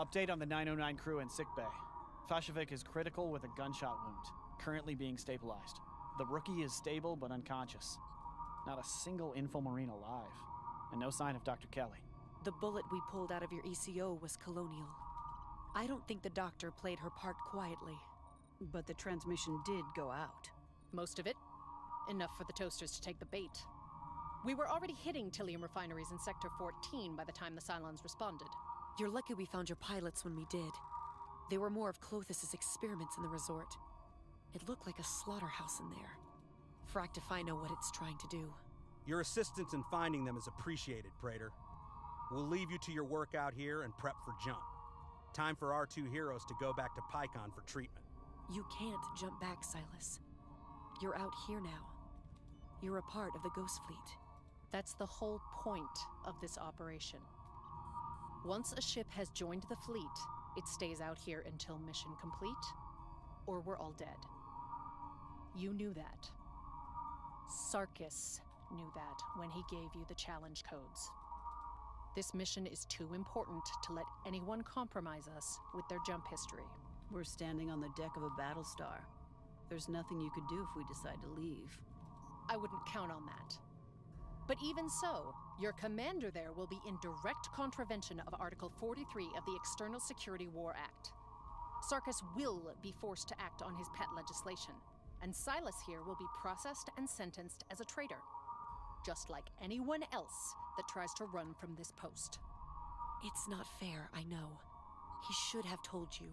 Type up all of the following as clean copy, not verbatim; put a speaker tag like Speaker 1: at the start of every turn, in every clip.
Speaker 1: Update on the 909 crew in sickbay. Fashovic is critical with a gunshot wound, currently being stabilized. The rookie is stable but unconscious. Not a single Infomarine alive, and no sign of Dr. Kelly.
Speaker 2: The bullet we pulled out of your ECO was Colonial. I don't think the doctor played her part quietly.
Speaker 3: But the transmission did go out.
Speaker 4: Most of it. Enough for the toasters to take the bait. We were already hitting Tillium refineries in Sector 14 by the time the Cylons responded.
Speaker 2: You're lucky we found your pilots when we did. They were more of Clothis' experiments in the resort. It looked like a slaughterhouse in there. Fracked if I know what it's trying to do.
Speaker 5: Your assistance in finding them is appreciated, Praetor. We'll leave you to your work out here and prep for jump. Time for our two heroes to go back to Pycon for treatment.
Speaker 2: You can't jump back, Silas. You're out here now. You're a part of the Ghost Fleet.
Speaker 4: That's the whole point of this operation. Once a ship has joined the fleet, it stays out here until mission complete, or we're all dead. You knew that. Sarkis knew that when he gave you the challenge codes. This mission is too important to let anyone compromise us with their jump history.
Speaker 3: We're standing on the deck of a Battlestar. There's nothing you could do if we decide to leave.
Speaker 4: I wouldn't count on that. But even so, your commander there will be in direct contravention of Article 43 of the External Security War Act. Sarkis will be forced to act on his pet legislation, and Silas here will be processed and sentenced as a traitor, just like anyone else that tries to run from this post.
Speaker 2: It's not fair, I know. He should have told you.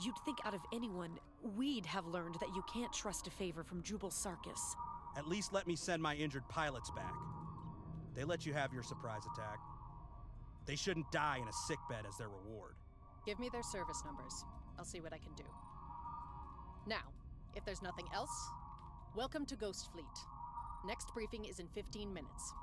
Speaker 2: You'd think out of anyone, we'd have learned that you can't trust a favor from Jubal Sarkis.
Speaker 5: At least let me send my injured pilots back. They let you have your surprise attack. They shouldn't die in a sickbed as their reward.
Speaker 4: Give me their service numbers. I'll see what I can do. Now, if there's nothing else, welcome to Ghost Fleet. Next briefing is in 15 minutes.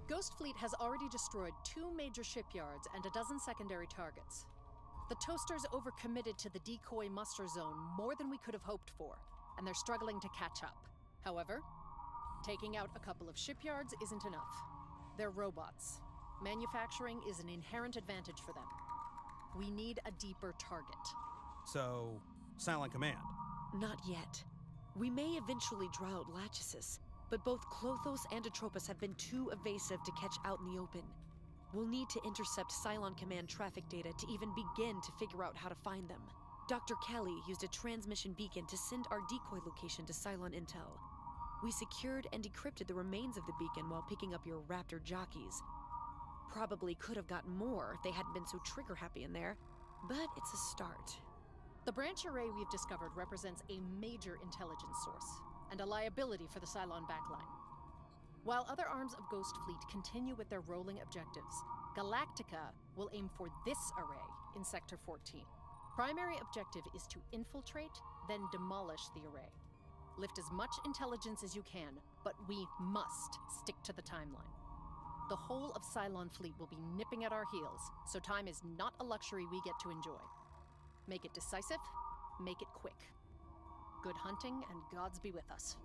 Speaker 4: Ghost Fleet has already destroyed 2 major shipyards and a dozen secondary targets. The Toasters overcommitted to the decoy muster zone more than we could have hoped for, and they're struggling to catch up. However, taking out a couple of shipyards isn't enough. They're robots. Manufacturing is an inherent advantage for them. We need a deeper target.
Speaker 5: So, Silent Command.
Speaker 2: Not yet. We may eventually draw out Lachesis, but both Klothos and Atropos have been too evasive to catch out in the open. We'll need to intercept Cylon Command traffic data to even begin to figure out how to find them. Dr. Kelly used a transmission beacon to send our decoy location to Cylon Intel. We secured and decrypted the remains of the beacon while picking up your Raptor jockeys. Probably could have gotten more if they hadn't been so trigger-happy in there, but it's a start.
Speaker 4: The branch array we've discovered represents a major intelligence source, and a liability for the Cylon backline. While other arms of Ghost Fleet continue with their rolling objectives, Galactica will aim for this array in Sector 14. Primary objective is to infiltrate, then demolish the array. Lift as much intelligence as you can, but we must stick to the timeline. The whole of Cylon Fleet will be nipping at our heels, so time is not a luxury we get to enjoy. Make it decisive, make it quick. Good hunting, and gods be with us.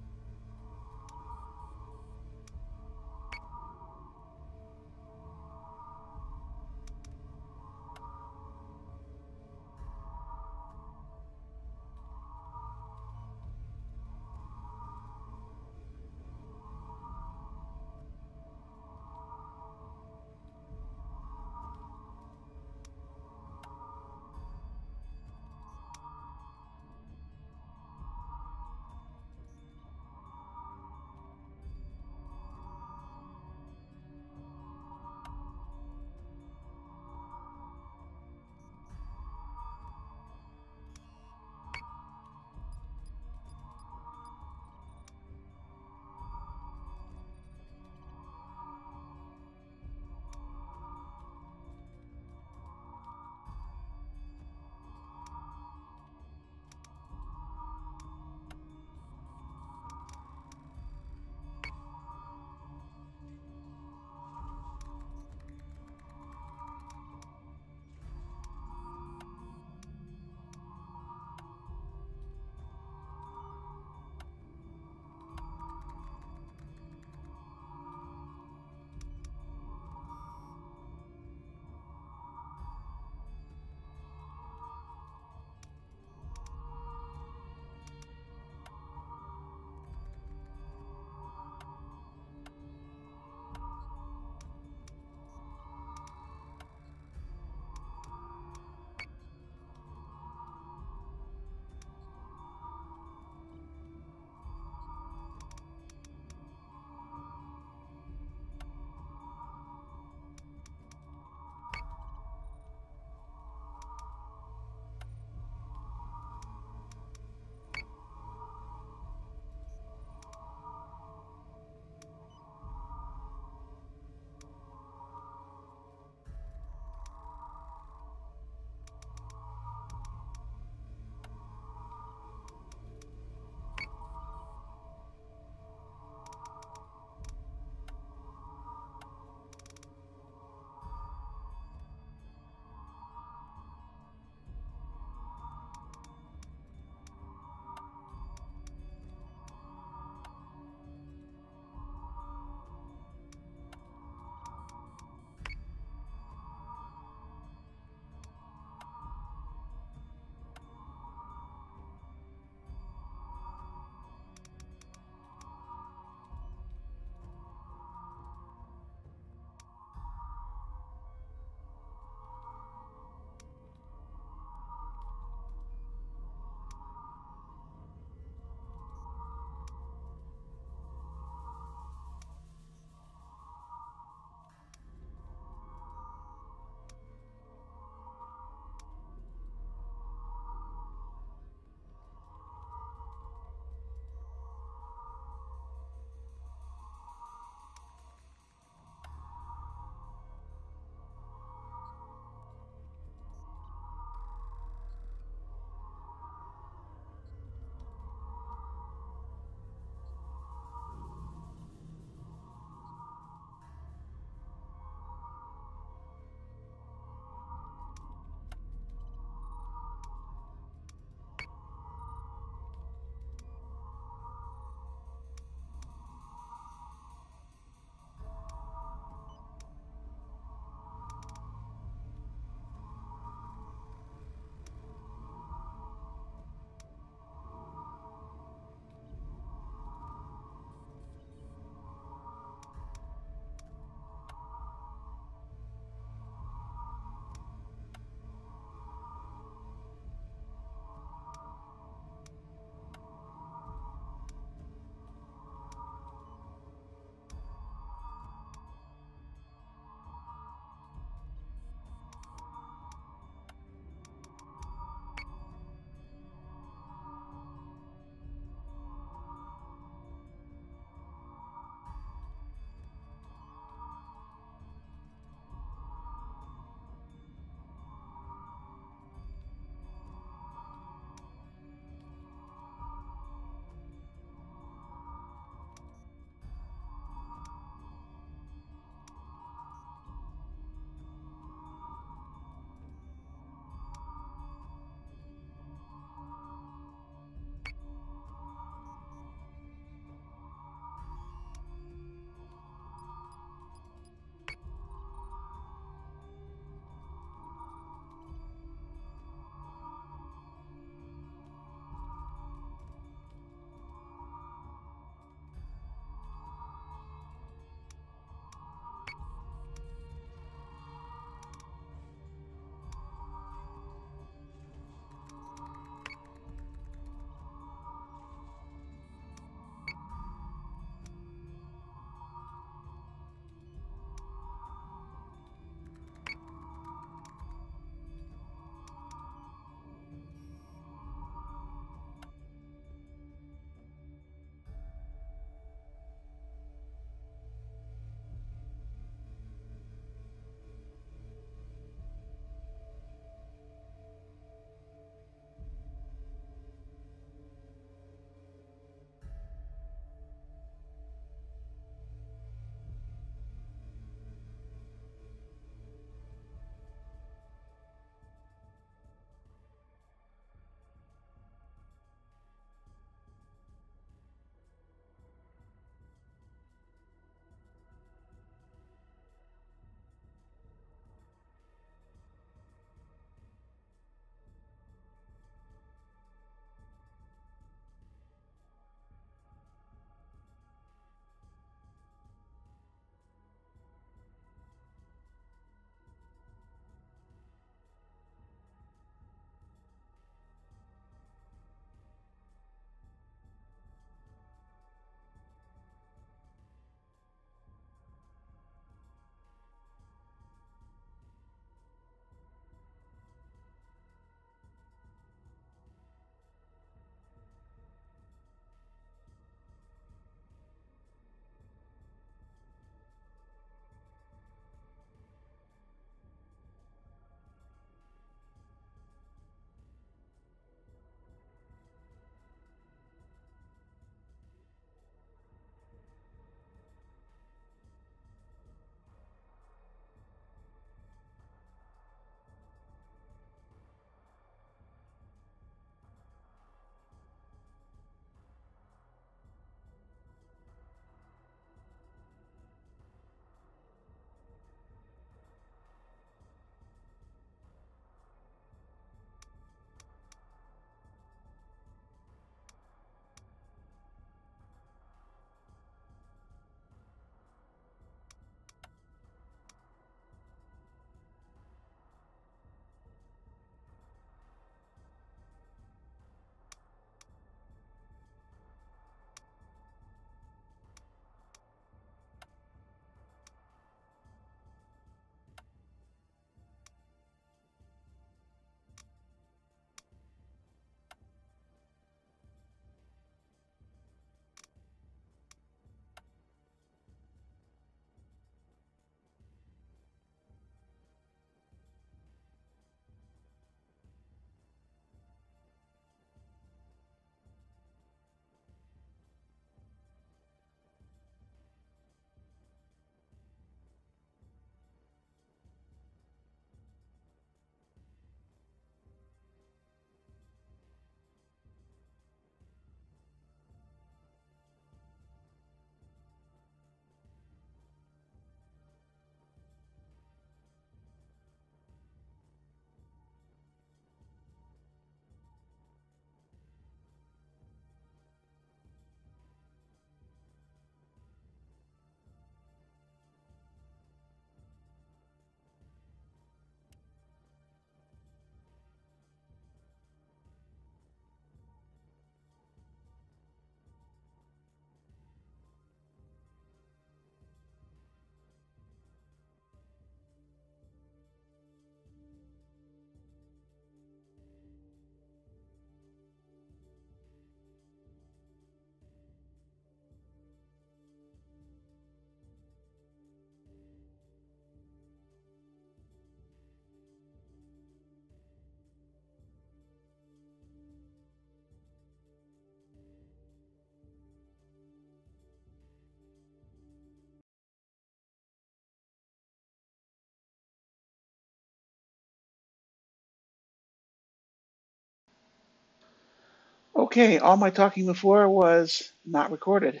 Speaker 6: Okay, all my talking before was not recorded.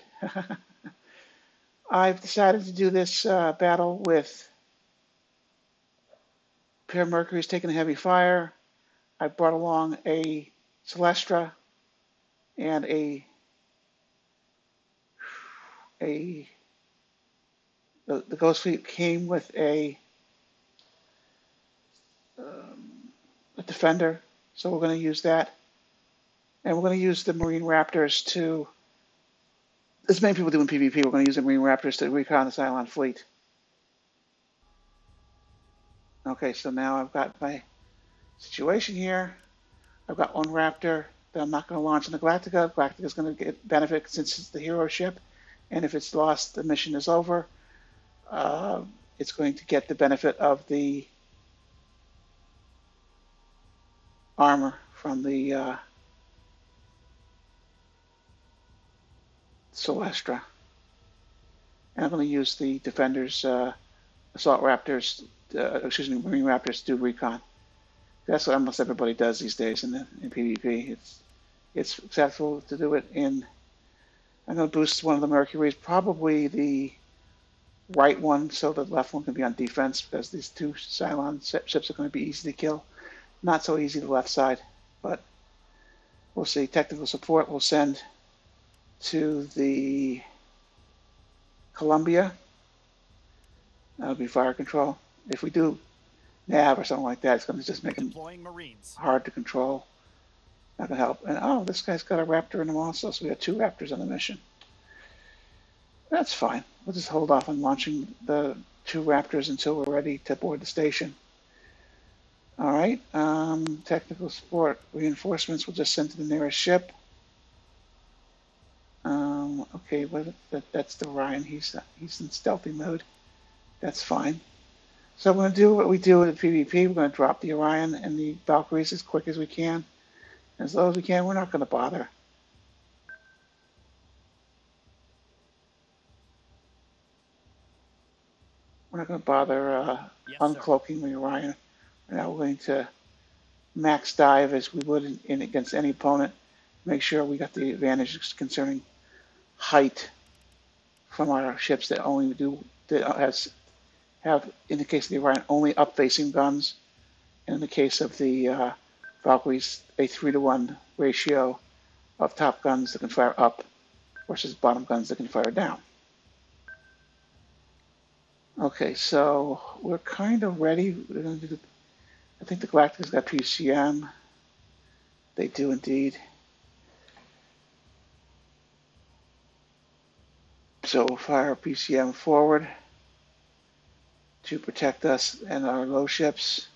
Speaker 6: I've decided to do this battle with pair Mercury's taking a heavy fire. I brought along a Celestra and the Ghost Fleet came with a Defender, so we're going to use that. And we're going to use the Marine Raptors to, as many people do in PvP, we're going to use the Marine Raptors to recon the Cylon fleet. Okay, so now I've got my situation here. I've got one Raptor that I'm not going to launch in the Galactica. Galactica is going to get benefit since it's the hero ship, and if it's lost, the mission is over. It's going to get the benefit of the armor from the Celestra. And I'm going to use the Defenders, Assault Raptors, Marine Raptors to do recon. That's what almost everybody does these days in PvP. It's acceptable to do it in. I'm going to boost one of the Mercuries, probably the right one, so the left one can be on defense, because these two Cylon ships are going to be easy to kill. Not so easy the left side, but we'll see. Technical support we'll send to the Columbia. That'll be fire control. If we do nav or something like that, it's going to just make them hard to control. Not going to help. And oh, this guy's got a Raptor in him also, so we got 2 Raptors on the mission. That's fine. We'll just hold off on launching the 2 Raptors until we're ready to board the station. All right. Technical support reinforcements we'll just send to the nearest ship. Okay, that's the Ryan. He's in stealthy mode. That's fine. So we're going to do what we do in the PvP. We're going to drop the Orion and the Valkyries as quick as we can. As low as we can. We're not going to bother. We're not going to bother uncloaking the Orion. We're now going to max dive as we would in against any opponent. Make sure we got the advantages concerning height from our ships that only have, in the case of the Orion, only up-facing guns. And in the case of the Valkyries, a 3-to-1 ratio of top guns that can fire up versus bottom guns that can fire down. Okay, so we're kind of ready. We're going to do I think the Galactica's got PCM. They do indeed. So we'll fire PCM forward to protect us and our low ships.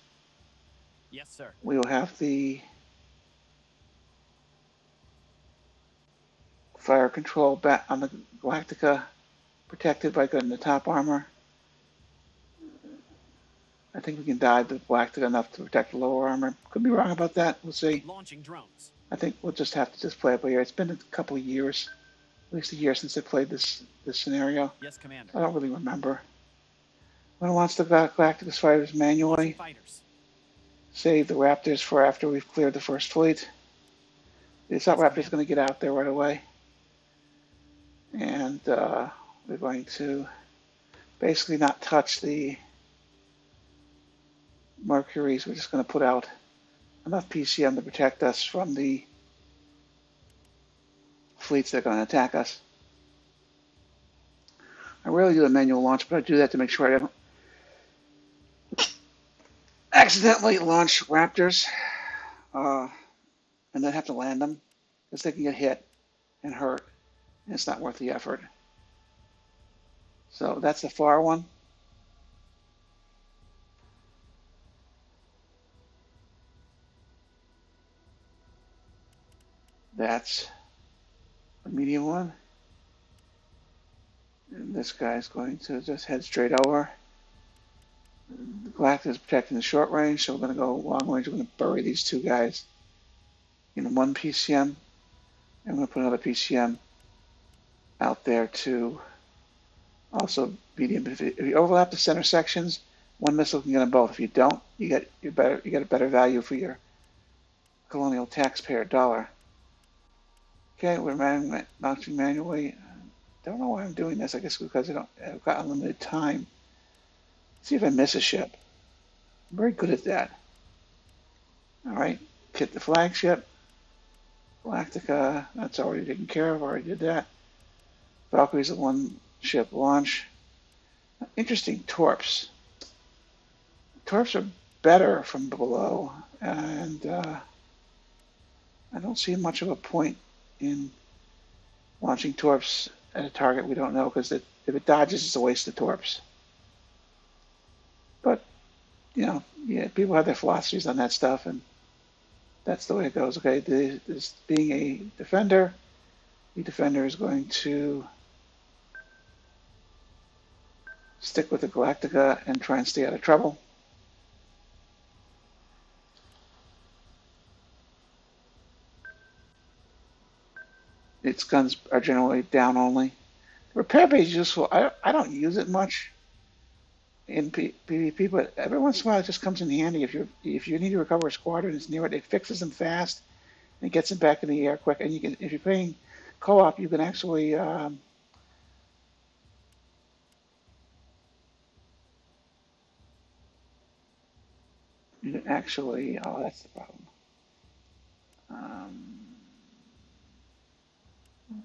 Speaker 1: Yes, sir.
Speaker 6: We will have the fire control back on the Galactica protected by good in the top armor. I think we can dive the Galactica enough to protect the lower armor. Could be wrong about that. We'll see.
Speaker 1: Launching drones.
Speaker 6: I think we'll just have to play it by ear. It's been a couple of years, at least a year since I played this scenario.
Speaker 1: Yes, Commander.
Speaker 6: I don't really remember. I'm going to launch the Galactica fighters manually. Save the Raptors for after we've cleared the first fleet. The Assault Raptor's going to get out there right away. And we're going to basically not touch the Mercuries. We're just going to put out enough PCM to protect us from the fleets that are going to attack us. I rarely do a manual launch, but I do that to make sure I don't accidentally launch Raptors and then have to land them, because they can get hit and hurt, and it's not worth the effort. So that's the far one. That's the medium one. And this guy's going to just head straight over. The Galactica is protecting the short range, so we're going to go long range. We're going to bury these 2 guys in 1 PCM. And we're going to put another PCM out there to also medium. If you overlap the center sections, 1 missile can get them both. If you don't, you get a better value for your colonial taxpayer dollar. Okay, we're launching manually. Don't know why I'm doing this. I guess because I've got unlimited time. See if I miss a ship. I'm very good at that. All right, hit the flagship. Galactica, that's already taken care of. Already did that. Valkyrie's a one-ship launch. Interesting torps. Torps are better from below, and I don't see much of a point in launching torps at a target we don't know, because if it dodges, it's a waste of torps. But, you know, yeah, people have their philosophies on that stuff, and that's the way it goes. Okay, this being a defender, the defender is going to stick with the Galactica and try and stay out of trouble. Its guns are generally down only. Repair bay is useful. I don't use it much in PvP, but every once in a while it just comes in handy. If you need to recover a squadron, it's near it. It fixes them fast and gets them back in the air quick. And you can, if you're playing co-op, you can actually oh, that's the problem.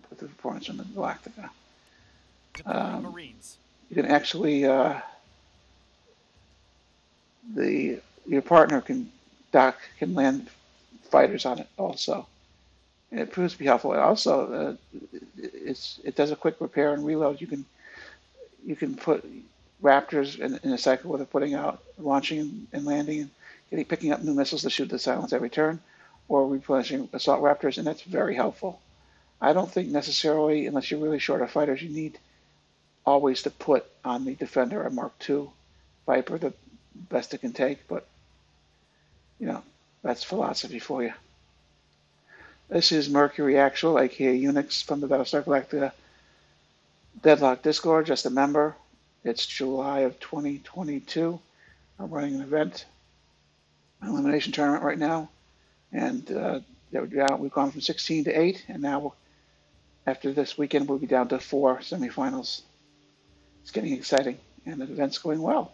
Speaker 6: Put the performance on the Galactica.
Speaker 1: Marines.
Speaker 6: You can actually your partner can land fighters on it also. And it proves to be helpful. And also, it does a quick repair and reload. You can put Raptors in a cycle where they're putting out, launching and landing, and picking up new missiles to shoot the silence every turn, or replenishing assault Raptors, and that's very helpful. I don't think necessarily, unless you're really short of fighters, you need always to put on the Defender a Mark II Viper, the best it can take, but, you know, that's philosophy for you. This is Mercury Actual, aka Unix, from the Battlestar Galactica Deadlock Discord, just a member. It's July of 2022. I'm running an event, an elimination tournament right now, and we've gone from 16 to 8, and now after this weekend we'll be down to 4 semifinals. It's getting exciting, and the event's going well.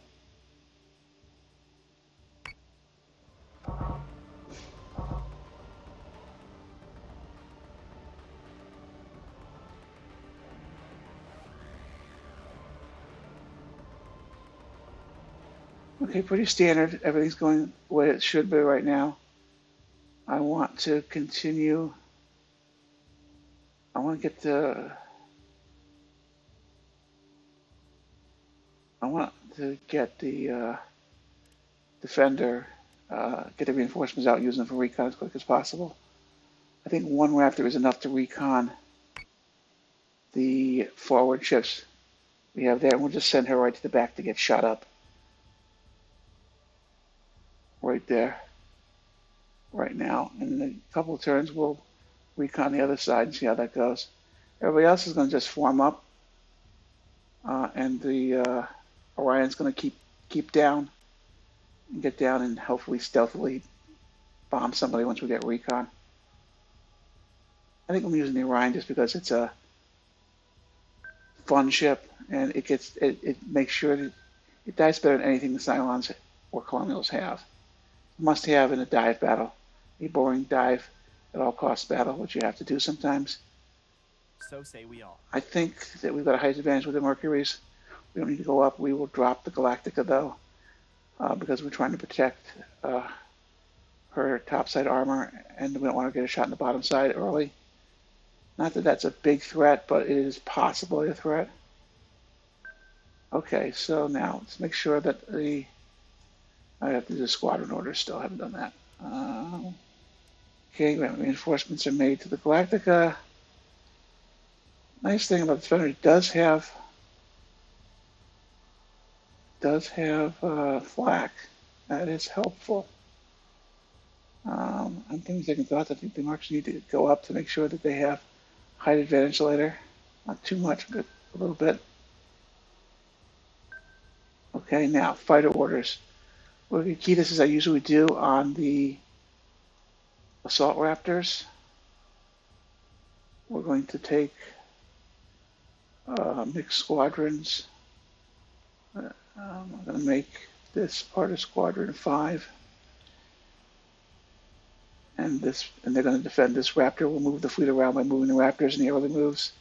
Speaker 6: Okay, pretty standard. Everything's going the way it should be right now. I want to continue. I want to get the Defender, get the reinforcements out, using them for recon as quick as possible. I think one Raptor is enough to recon the forward ships we have there, and we'll just send her right to the back to get shot up. Right there, right now. And in a couple of turns, we'll recon the other side and see how that goes. Everybody else is going to just form up, and the Orion's going to keep down and get down and hopefully stealthily bomb somebody once we get recon. I think I'm using the Orion just because it's a fun ship, and it makes sure that it dies better than anything the Cylons or Colonials have. Must have in a dive battle, a boring dive at all costs battle, which you have to do sometimes.
Speaker 1: So say we all. I
Speaker 6: think that we've got a height advantage with the Mercuries. We don't need to go up. We will drop the Galactica though, because we're trying to protect her topside armor, and we don't want to get a shot in the bottom side early. Not that that's a big threat, but it is possibly a threat. Okay, so now let's make sure that I have to do squadron orders still. I haven't done that. Okay, reinforcements are made to the Galactica. Nice thing about the Defender, it does have flak. That is helpful. I'm thinking second thoughts. I think the marks need to go up to make sure that they have height advantage later. Not too much, but a little bit. Okay, now fighter orders. We're going to key this as I usually do on the Assault Raptors. we're going to take mixed squadrons. I'm going to make this part of Squadron 5. And they're going to defend this Raptor. We'll move the fleet around by moving the Raptors in the early moves.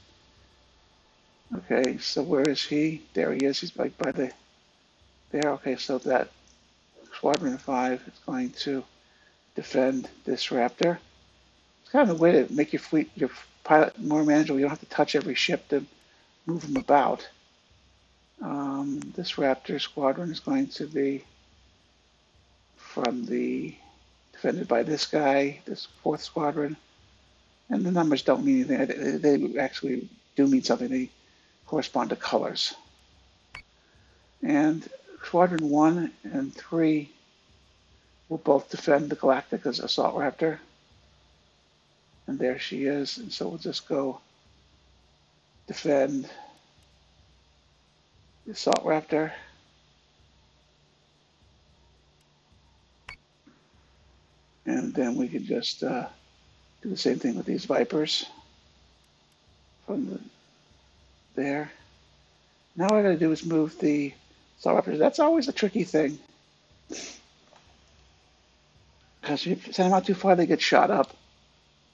Speaker 6: Okay, so where is he? There he is. He's like by the there. Okay, so that Squadron 5 is going to defend this Raptor. It's kind of a way to make your fleet, your pilot more manageable. You don't have to touch every ship to move them about. This Raptor squadron is going to be defended by this guy, this 4th squadron. And the numbers don't mean anything. They actually do mean something. They correspond to colors. And Squadron 1 and 3 will both defend the Galactica's Assault Raptor. And there she is. And so we'll just go defend the Assault Raptor. And then we can just do the same thing with these Vipers from there. Now what I got to do is move the Assault Raptors. That's always a tricky thing. Because if you send them out too far, they get shot up.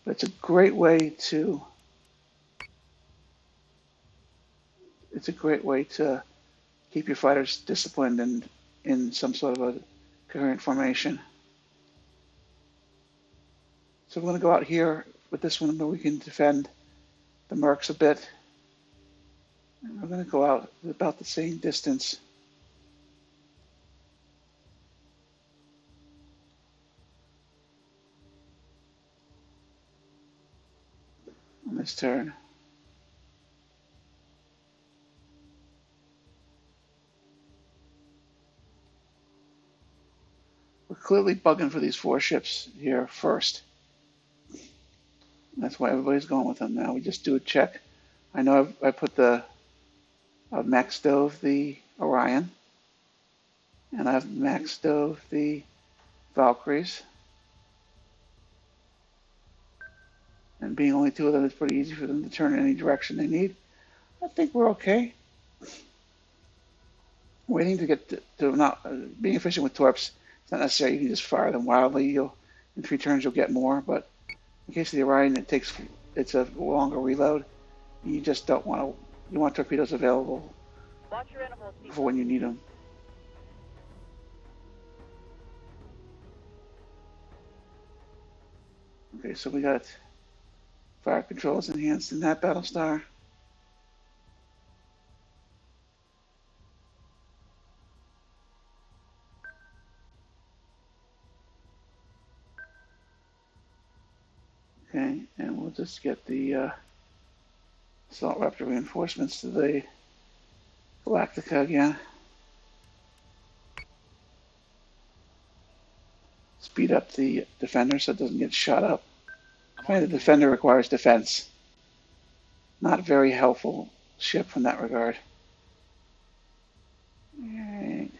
Speaker 6: But it's a great way to keep your fighters disciplined and in some sort of a coherent formation. So we're going to go out here with this one where we can defend the Mercs a bit. And we're going to go out about the same distance. On this turn. We're clearly bugging for these 4 ships here first. That's why everybody's going with them now. We just do a check. I know I've max dove the Orion. And I've max dove the Valkyries. And being only 2 of them, it's pretty easy for them to turn in any direction they need. I think we're okay. Waiting to get to not being efficient with torps. It's not necessary. You can just fire them wildly. In 3 turns you'll get more. But in case of the Orion, it's a longer reload. You just don't want to. You want torpedoes available for when you need them. Okay, so we got fire controls enhanced in that Battlestar. Okay, and we'll just get the Assault Raptor reinforcements to the Galactica again. Speed up the Defender so it doesn't get shot up. The Defender requires defense. Not a very helpful ship from that regard. Alright.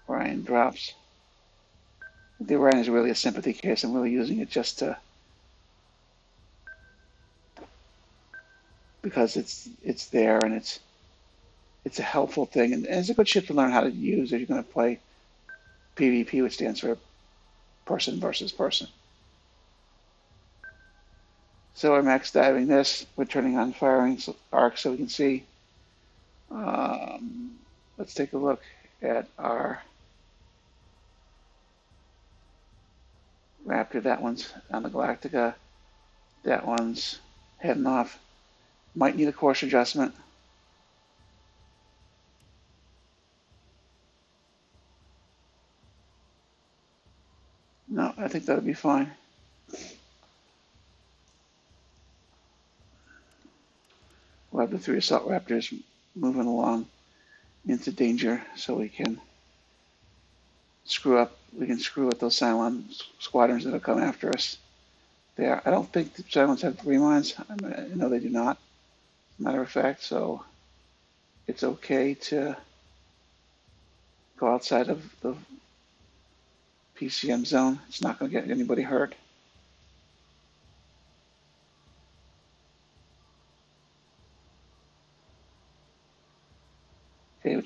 Speaker 6: Orion drops. The Orion is really a sympathy case. I'm really using it just to because it's there and it's a helpful thing and it's a good ship to learn how to use if you're going to play PvP, which stands for person versus person. So we're max diving this. We're turning on firing arc so we can see. Let's take a look at our Raptor. That one's on the Galactica. That one's heading off. Might need a course adjustment. No, I think that'll be fine. We'll have the 3 Assault Raptors moving along into danger so we can screw up those Cylon squadrons that'll come after us. There, I don't think the Cylons have 3 mines. I know they do not, as a matter of fact, so it's okay to go outside of the PCM zone. It's not going to get anybody hurt.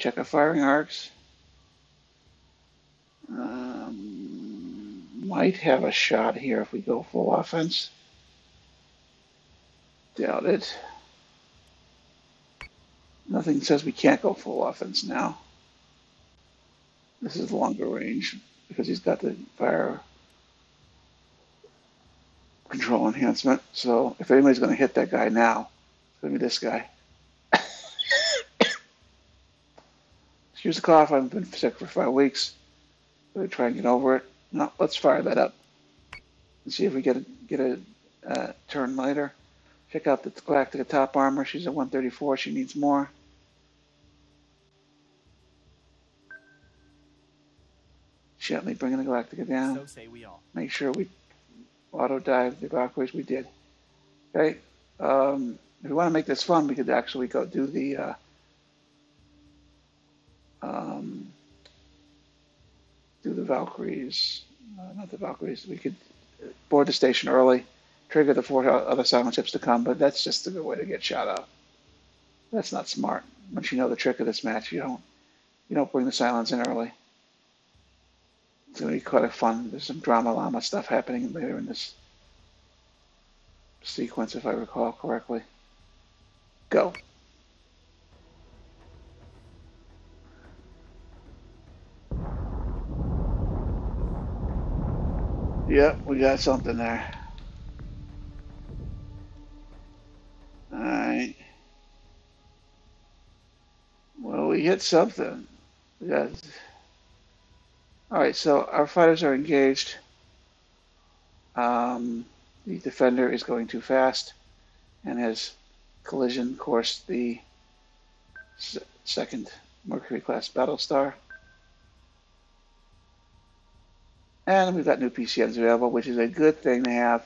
Speaker 6: check our firing arcs. Might have a shot here if we go full offense. Doubt it. Nothing says we can't go full offense now. This is longer range because he's got the fire control enhancement. So if anybody's going to hit that guy now, it's going to be this guy. Excuse the cough. I've been sick for 5 weeks. We're try and get over it. No, let's fire that up and see if we get a turn later. Check out the Galactica top armor. She's at 134. She needs more. Gently bringing the Galactica down.
Speaker 1: So say we all.
Speaker 6: Make sure we auto dive the Valkyries. We did. Okay. If we want to make this fun, we could actually go do the Valkyries. Not the Valkyries. We could board the station early, trigger the 4 other silent ships to come, but that's just a good way to get shot up. That's not smart. Once you know the trick of this match, you don't bring the silence in early. It's going to be quite a fun. There's some drama llama stuff happening later in this sequence, if I recall correctly. Go. Yep, we got something there. Alright. Well, we hit something. We got... Alright, so our fighters are engaged. The defender is going too fast and has collision coursed the second Mercury class Battlestar. And we've got new PCMs available, which is a good thing to have,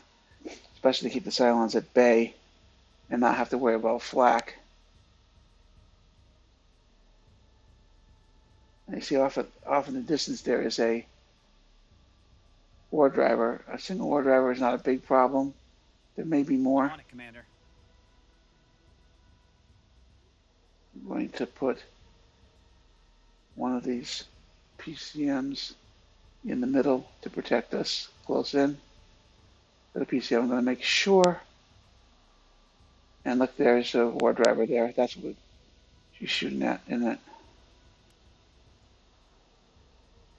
Speaker 6: especially to keep the Cylons at bay and not have to worry about flak. And you see off in the distance there is a war driver. A single war driver is not a big problem. There may be more.
Speaker 1: On it, Commander.
Speaker 6: I'm going to put one of these PCMs in the middle to protect us close in. The PCM, I'm going to make sure. And look, there's a war driver there. That's what she's shooting at, isn't it?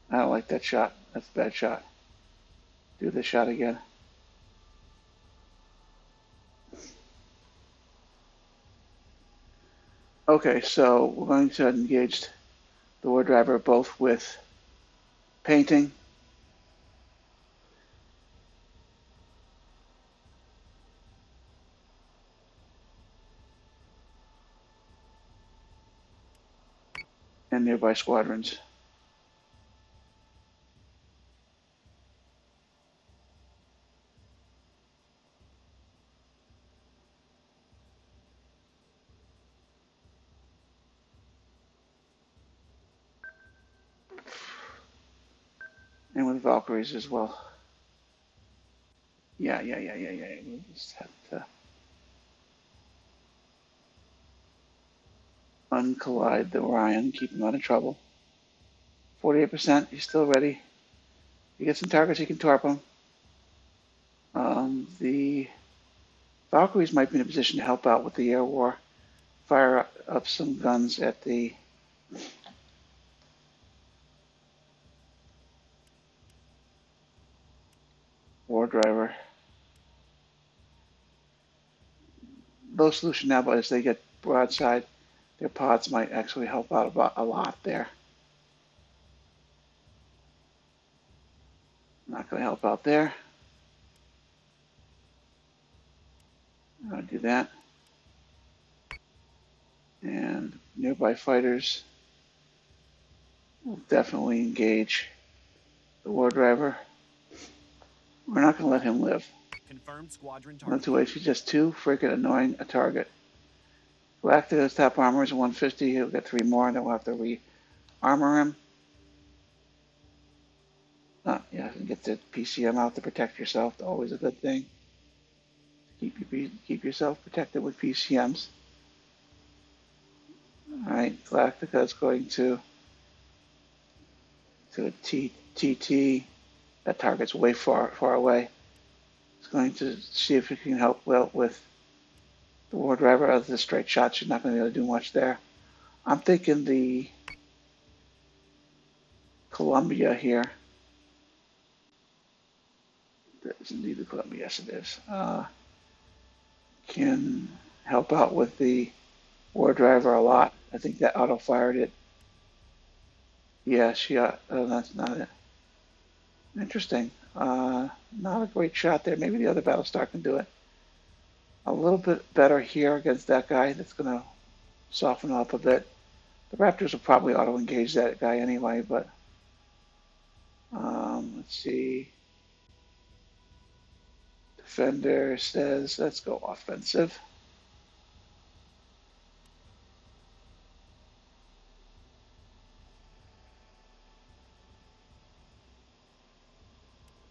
Speaker 6: I don't like that shot. That's a bad shot. Do the shot again. Okay, so we're going to engage the war driver both with painting and nearby squadrons. And with Valkyries as well. Yeah. We just have to uncollide the Orion, keep him out of trouble. 48%, he's still ready. You get some targets, you can torp them. The Valkyries might be in a position to help out with the air war. Fire up some guns at the war driver. Low solution now, but as they get broadside, their pods might actually help out about a lot there. Not going to help out there. I'll do that. And nearby fighters will definitely engage the war driver. We're not going to let him live.
Speaker 1: Confirmed squadron
Speaker 6: No
Speaker 1: target.
Speaker 6: two ways. He's just too freaking annoying a target. Galactica's top armor is 150. He'll get 3 more, and then we'll have to re-armor him. Yeah, and get the PCM out to protect yourself. Always a good thing. Keep yourself protected with PCMs. Alright, Galactica is going to a TT. That target's way far away. It's going to see if it can help well with the war driver. Other than straight shot, she's not going to be able to do much there. I'm thinking the Columbia here. That is indeed the Columbia. Yes, it is. Can help out with the war driver a lot. I think that auto fired it. Yeah, that's not it. Interesting. Not a great shot there. Maybe the other Battlestar can do it. A little bit better here against that guy. That's going to soften up a bit. The Raptors will probably auto-engage that guy anyway, but let's see. Defender says, let's go offensive.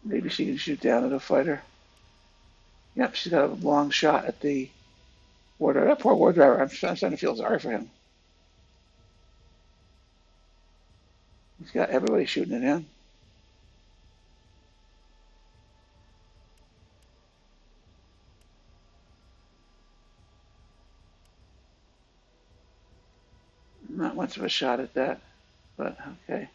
Speaker 6: Maybe she can shoot down at a fighter. Yep, she's got a long shot at the war driver. That poor war driver, I'm starting to feel sorry for him. He's got everybody shooting at him. Not much of a shot at that, but okay.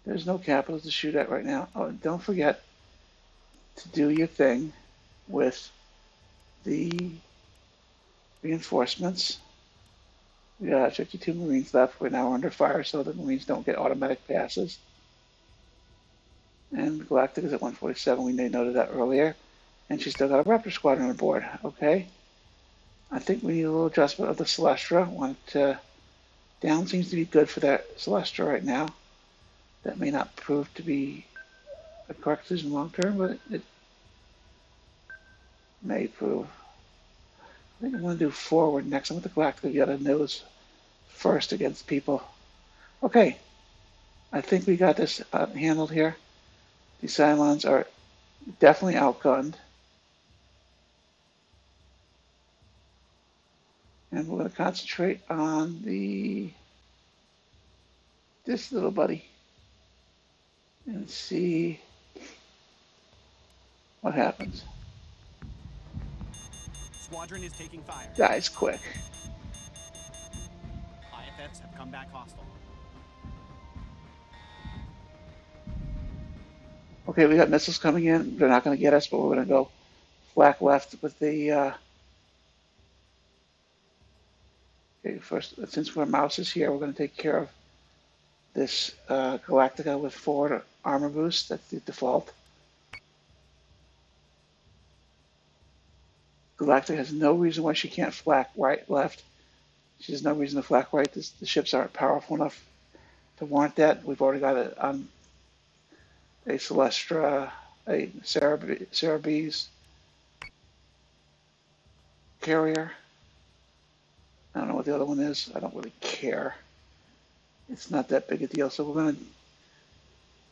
Speaker 6: There's no capitals to shoot at right now. Oh, and don't forget to do your thing with the reinforcements. We got 52 Marines left. We're now under fire, so the Marines don't get automatic passes. And Galactic is at 147. We made note of that earlier. And she's still got a Raptor squadron on board. Okay. I think we need a little adjustment of the Celestra. Down seems to be good for that Celestra right now. That may not prove to be a correct decision long term, but it may prove. I think I'm going to do forward next. I'm with the Galactica. You got to nose first against people. Okay. I think we got this handled here. The Cylons are definitely outgunned. And we're going to concentrate on this little buddy and see what happens.
Speaker 1: Squadron is taking fire.
Speaker 6: Dies quick.
Speaker 1: IFFs have come back hostile.
Speaker 6: Okay, we got missiles coming in. They're not going to get us, but we're going to go flak left with the... Okay, first, since we're mouses here, we're going to take care of this Galactica with forward armor boost. That's the default. Galactica has no reason why she can't flak right, left. She has no reason to flak right. The ships aren't powerful enough to warrant that. We've already got a Celestra, a Cerebes carrier. I don't know what the other one is. I don't really care. It's not that big a deal. So we're going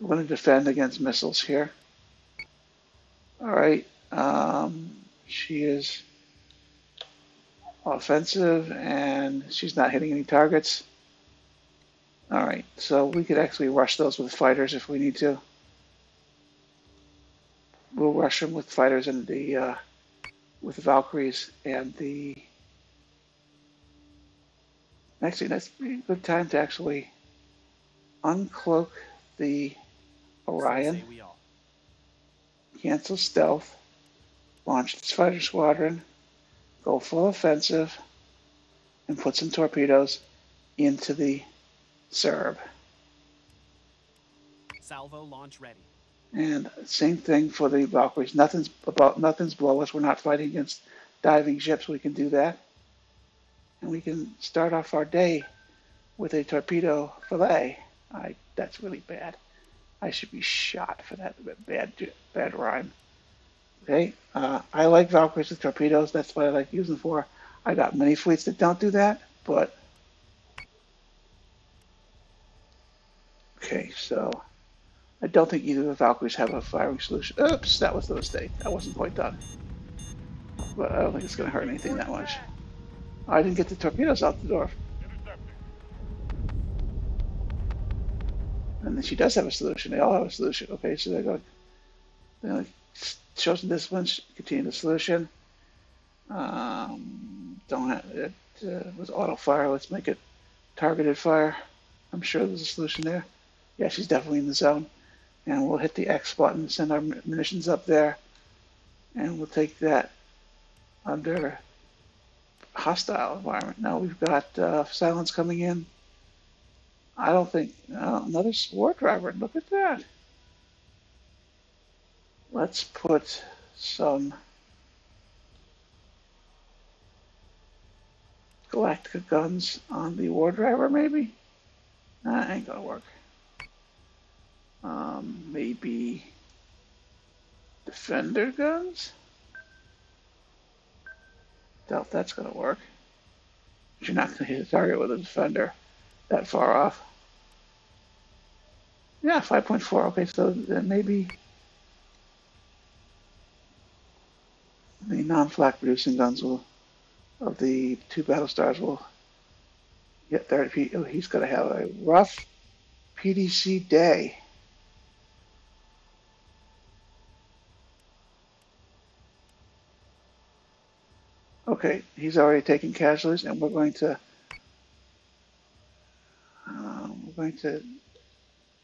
Speaker 6: to defend against missiles here. All right. She is offensive and she's not hitting any targets. All right. So we could actually rush those with fighters if we need to. We'll rush them with fighters and with the Valkyries and the... Actually, that's a good time to actually uncloak the Orion, cancel stealth, launch this fighter squadron, go full offensive, and put some torpedoes into the Cerb.
Speaker 1: Salvo launch ready.
Speaker 6: And same thing for the Valkyries. Nothing's below us. We're not fighting against diving ships. We can do that. And we can start off our day with a torpedo fillet. That's really bad. I should be shot for that bad rhyme. Okay, I like Valkyries with torpedoes. That's what I like to use them for. I got many fleets that don't do that, but okay. So I don't think either of the Valkyries have a firing solution. Oops, that was the mistake. That wasn't quite done. But I don't think it's going to hurt anything that much. I didn't get the torpedoes out the door. And then she does have a solution. They all have a solution. Okay, so they're going to show some discipline, continue the solution. Don't have it was auto fire. Let's make it targeted fire. I'm sure there's a solution there. Yeah, she's definitely in the zone. And we'll hit the X button, send our munitions up there, and we'll take that under hostile environment. Now we've got silence coming in. I don't think another war driver. Look at that. Let's put some Galactica guns on the war driver, maybe. That ain't gonna work. Maybe defender guns. Doubt that's gonna work. You're not gonna hit a target with a defender that far off. Yeah, 5.4. Okay, so then maybe the non-flak producing guns will, of the two battle stars, will get 30. Oh, he's gonna have a rough PDC day. Okay, he's already taken casualties, and we're going to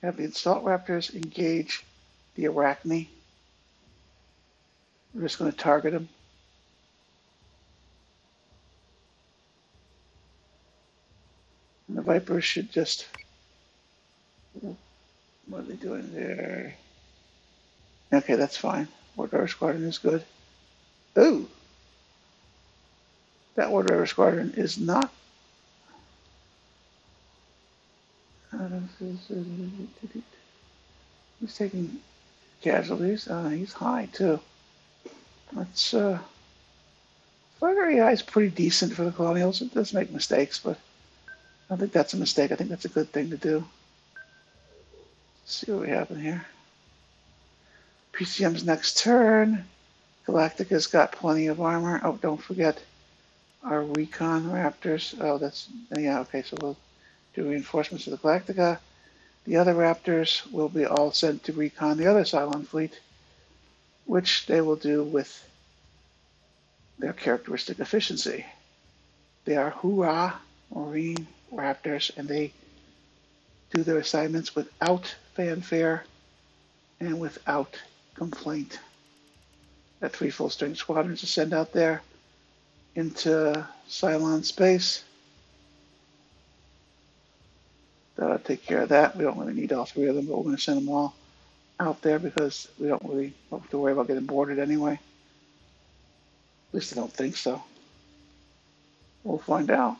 Speaker 6: have the assault raptors engage the Arachne. We're just going to target him. And the Vipers should just... What are they doing there? Okay, that's fine. War Driver Squadron is good. Ooh! That War Driver Squadron is not... He's taking casualties. He's high, too. Let's... Fighter AI is pretty decent for the Colonials. It does make mistakes, but I don't think that's a mistake. I think that's a good thing to do. Let's see what we have in here. PCM's next turn. Galactica's got plenty of armor. Oh, don't forget our recon Raptors. Oh, that's... Yeah, okay, so we'll do reinforcements to the Galactica. The other Raptors will be all sent to recon the other Cylon fleet, which they will do with their characteristic efficiency. They are Hoorah Marine Raptors, and they do their assignments without fanfare and without complaint. Got 3 full-strength squadrons to send out there into Cylon space. That'll take care of that. We don't really need all 3 of them, but we're going to send them all out there because we don't really have to worry about getting boarded anyway. At least I don't think so. We'll find out.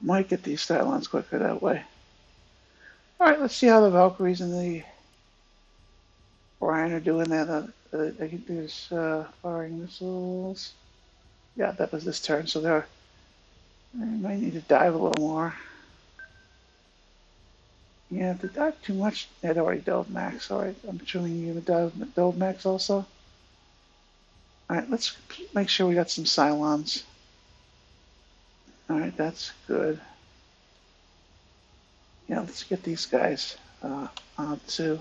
Speaker 6: Might get these Cylons quicker that way. Alright, let's see how the Valkyries and the Orion are doing that. I think there's firing missiles. Yeah, that was this turn, so they might need to dive a little more. Yeah, if they dive too much, they'd already dove max. Alright, I'm assuming you dove max also. Alright, let's make sure we got some Cylons. Alright, that's good. Yeah, let's get these guys onto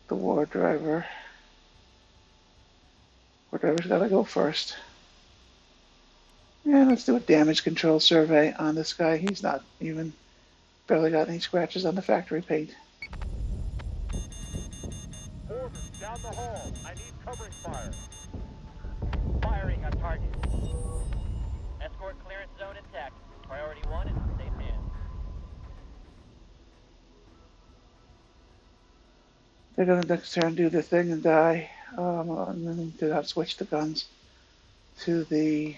Speaker 6: the War Driver. War Driver's gotta go first. And let's do a damage control survey on this guy. He's not even barely got any scratches on the factory paint.
Speaker 7: Orders down the hall. I need covering fire. Firing on target. Escort clearance zone intact. Priority 1 is in safe hands.
Speaker 6: They're gonna next turn do their thing and die. And then do not switch the guns to the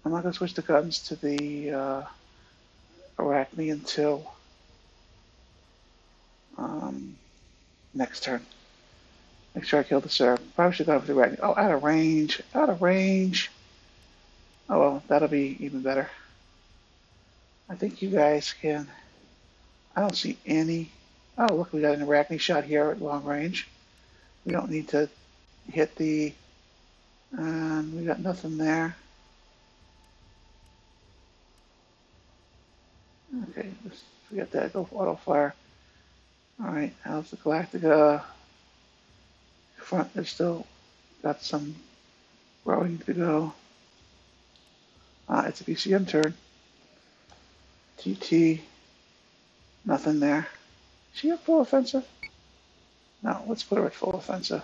Speaker 6: I'm not gonna switch the guns to the Arachne until next turn. Make sure I kill the Serb. Probably should go for the red. Oh, out of range. Out of range. Oh, well, that'll be even better. I think you guys can... I don't see any... Oh, look, we got an Arachne shot here at long range. We don't need to hit the... And we got nothing there. Okay, let's forget that. Go for auto fire. Alright, how's the Galactica? Front is still got some rowing to go. It's a BCM turn. TT. Nothing there. Is she at full offensive? No, let's put her at full offensive.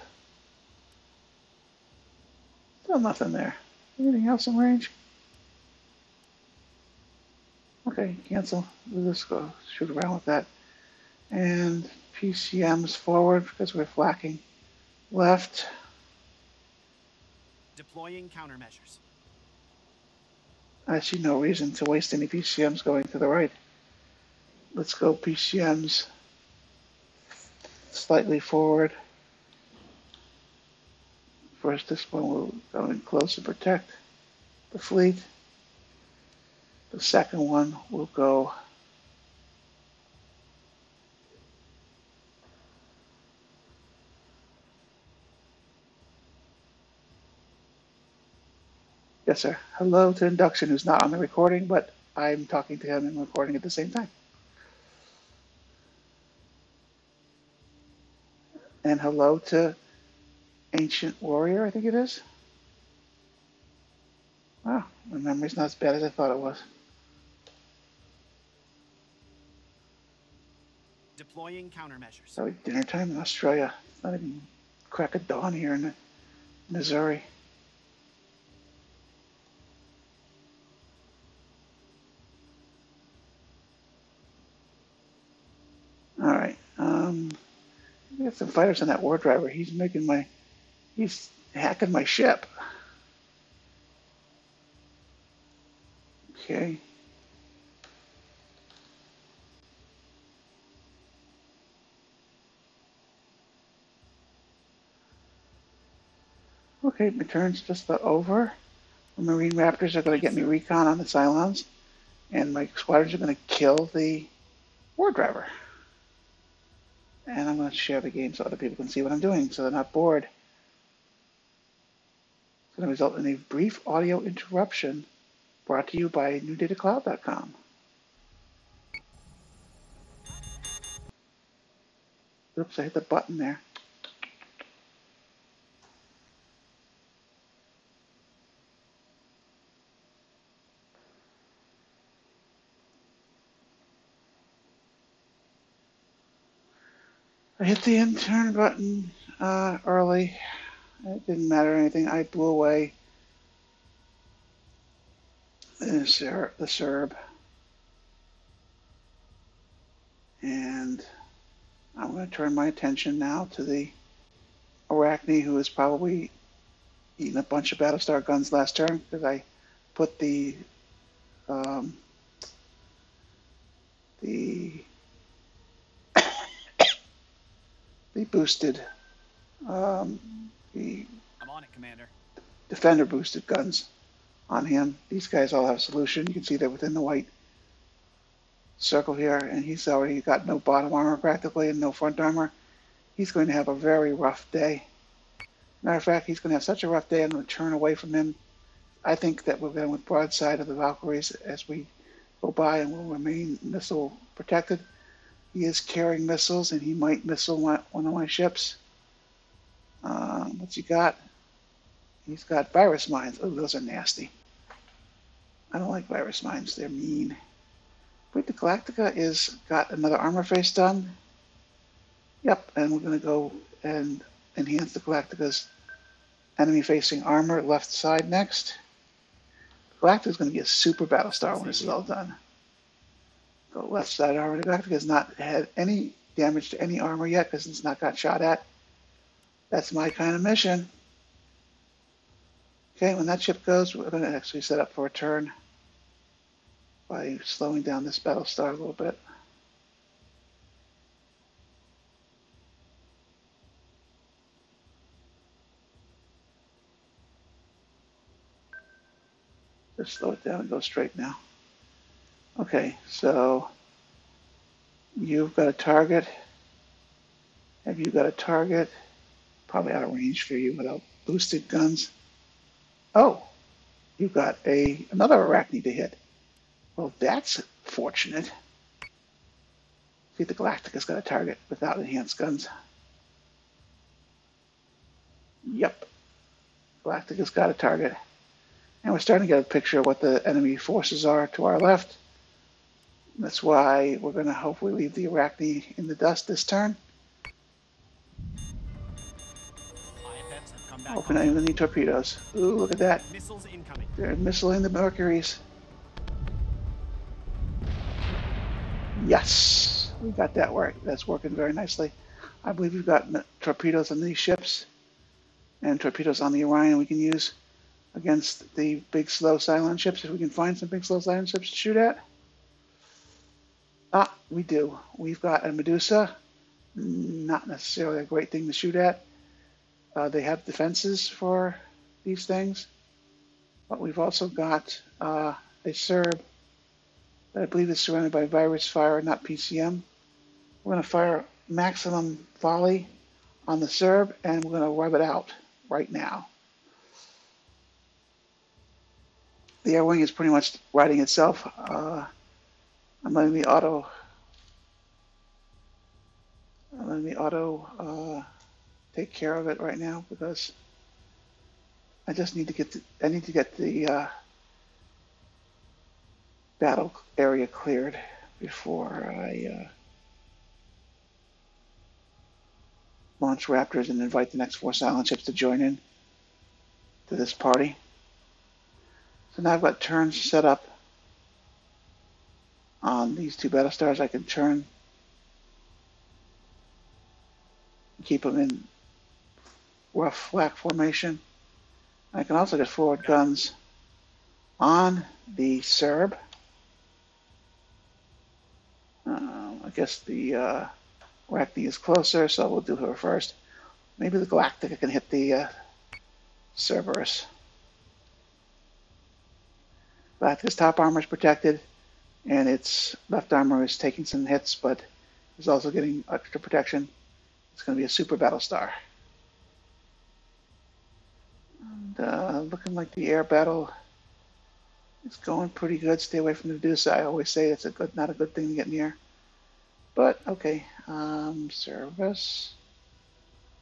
Speaker 6: Still nothing there. Anything else in range? Okay, cancel. We'll just go shoot around with that. And PCM's forward because we're flacking. Left.
Speaker 1: Deploying countermeasures.
Speaker 6: I see no reason to waste any PCMs going to the right. Let's go PCMs slightly forward. First, this one will go in close and protect the fleet. The second one will go yes, sir. Hello to Induction, who's not on the recording, but I'm talking to him and recording at the same time. And hello to Ancient Warrior, I think it is. Wow, my memory's not as bad as I thought it was.
Speaker 1: Deploying countermeasures.
Speaker 6: So dinner time in Australia. It's not even crack of dawn here in Missouri. All right. We got some fighters on that war driver. He's hacking my ship. Okay. Okay, my turn's just about over. The Marine Raptors are going to get me recon on the Cylons, and my squadrons are going to kill the war driver. And I'm going to share the game so other people can see what I'm doing, so they're not bored. It's going to result in a brief audio interruption brought to you by newdatacloud.com. Oops, I hit the button there. I hit the intern button early. It didn't matter anything. I blew away the Serb. And I'm going to turn my attention now to the Arachne, who has probably eaten a bunch of Battlestar guns last turn because I put the boosted the
Speaker 1: I'm on it, Commander.
Speaker 6: Defender boosted guns on him. These guys all have a solution. You can see they're within the white circle here, and he's already got no bottom armor practically and no front armor. He's going to have a very rough day. Matter of fact, he's going to have such a rough day, I'm going to turn away from him. I think that we're going with broadside of the Valkyries as we go by, and will remain missile protected. He is carrying missiles, and he might missile one of my ships. What's he got? He's got virus mines. Oh, those are nasty. I don't like virus mines. They're mean. Wait, the Galactica is got another armor face done. Yep, and we're going to go and enhance the Galactica's enemy-facing armor left side next. Galactica is going to be a super Battlestar when this is all done. The left side armor. The Galactica has not had any damage to any armor yet because it's not got shot at. That's my kind of mission. Okay, when that ship goes, we're going to actually set up for a turn by slowing down this Battlestar a little bit. Just slow it down and go straight now. Okay, so you've got a target. Have you got a target? Probably out of range for you without boosted guns. Oh, you've got another Arachne to hit. Well, that's fortunate. See if the Galactica's got a target without enhanced guns. Yep. Galactica's got a target. And we're starting to get a picture of what the enemy forces are to our left. That's why we're going to hopefully leave the Arachne in the dust this turn. Hopefully not even any torpedoes. Ooh, look at that.
Speaker 8: Missiles incoming.
Speaker 6: They're missiling the Mercuries. Yes, we got that work. That's working very nicely. I believe we've got torpedoes on these ships and torpedoes on the Orion we can use against the big slow Cylon ships if we can find some big slow Cylon ships to shoot at. Ah, we do. We've got a Medusa. Not necessarily a great thing to shoot at. They have defenses for these things, but we've also got a Serb that I believe is surrounded by virus fire, not PCM. We're going to fire maximum volley on the Serb, and we're going to rub it out right now. The air wing is pretty much riding itself. I'm letting the auto take care of it right now because I just need to get the battle area cleared before I launch Raptors and invite the next 4 Cylon ships to join in to this party. So now I've got turns set up on these 2 battle stars. I can turn, keep them in rough flak formation. I can also get forward guns on the Serb. I guess the Arachne is closer, so we'll do her first. Maybe the Galactica can hit the Cerberus. Galactica's top armor is protected, and its left armor is taking some hits, but is also getting extra protection. It's going to be a super battle star. And looking like the air battle is going pretty good. Stay away from the Medusa. I always say it's not a good thing to get near. But okay, service.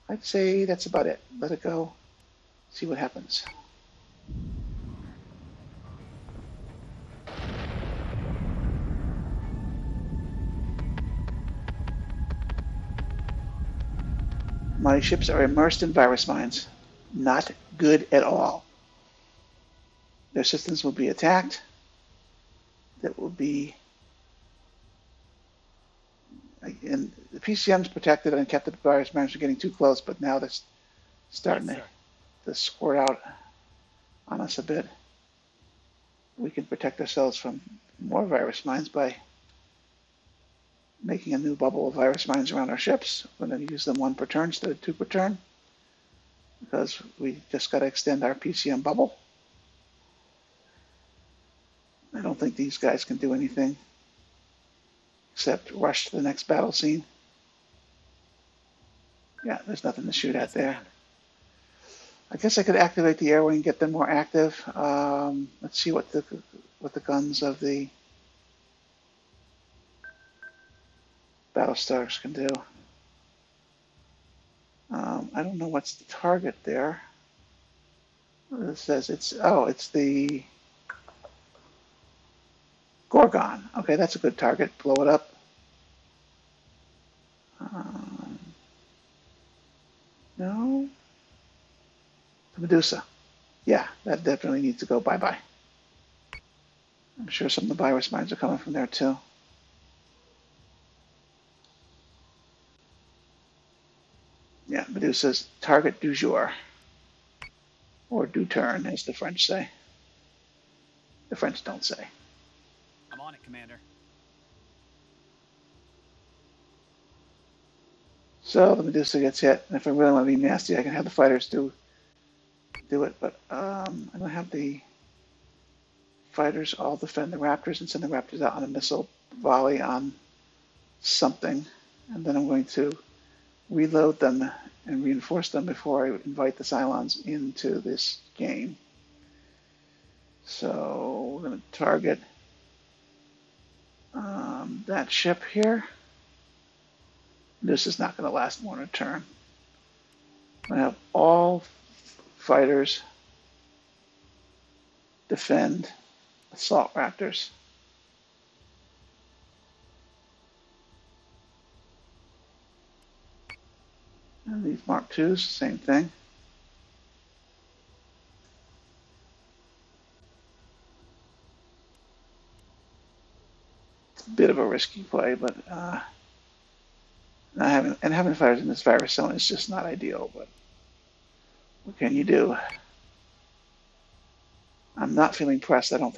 Speaker 6: I'd say that's about it. Let it go. See what happens. My ships are immersed in virus mines. Not good at all. Their systems will be attacked. That will be... And the PCM's protected and kept the virus mines from getting too close, but now they're starting to squirt out on us a bit. We can protect ourselves from more virus mines by making a new bubble of virus mines around our ships. We're going to use them 1 per turn instead of 2 per turn because we just got to extend our PCM bubble. I don't think these guys can do anything except rush to the next battle scene. Yeah, there's nothing to shoot at there. I guess I could activate the air wing and get them more active. Let's see what the guns of the battle stars can do. I don't know what's the target there. It says it's the Gorgon. Okay, that's a good target. Blow it up. No. The Medusa. Yeah, that definitely needs to go bye-bye. I'm sure some of the virus mines are coming from there too. Yeah, Medusa's target du jour. Or du turn, as the French say. The French don't say.
Speaker 8: I'm on it, Commander.
Speaker 6: So the Medusa gets hit, and if I really want to be nasty, I can have the fighters do it, but I don't have the fighters all defend the Raptors and send the Raptors out on a missile volley on something. And then I'm going to reload them and reinforce them before I invite the Cylons into this game. So we're going to target that ship here. This is not going to last more than a turn. I'm going to have all fighters defend assault Raptors. And these Mark IIs, same thing. It's a bit of a risky play, but having fighters in this virus zone is just not ideal. But what can you do? I'm not feeling pressed. I don't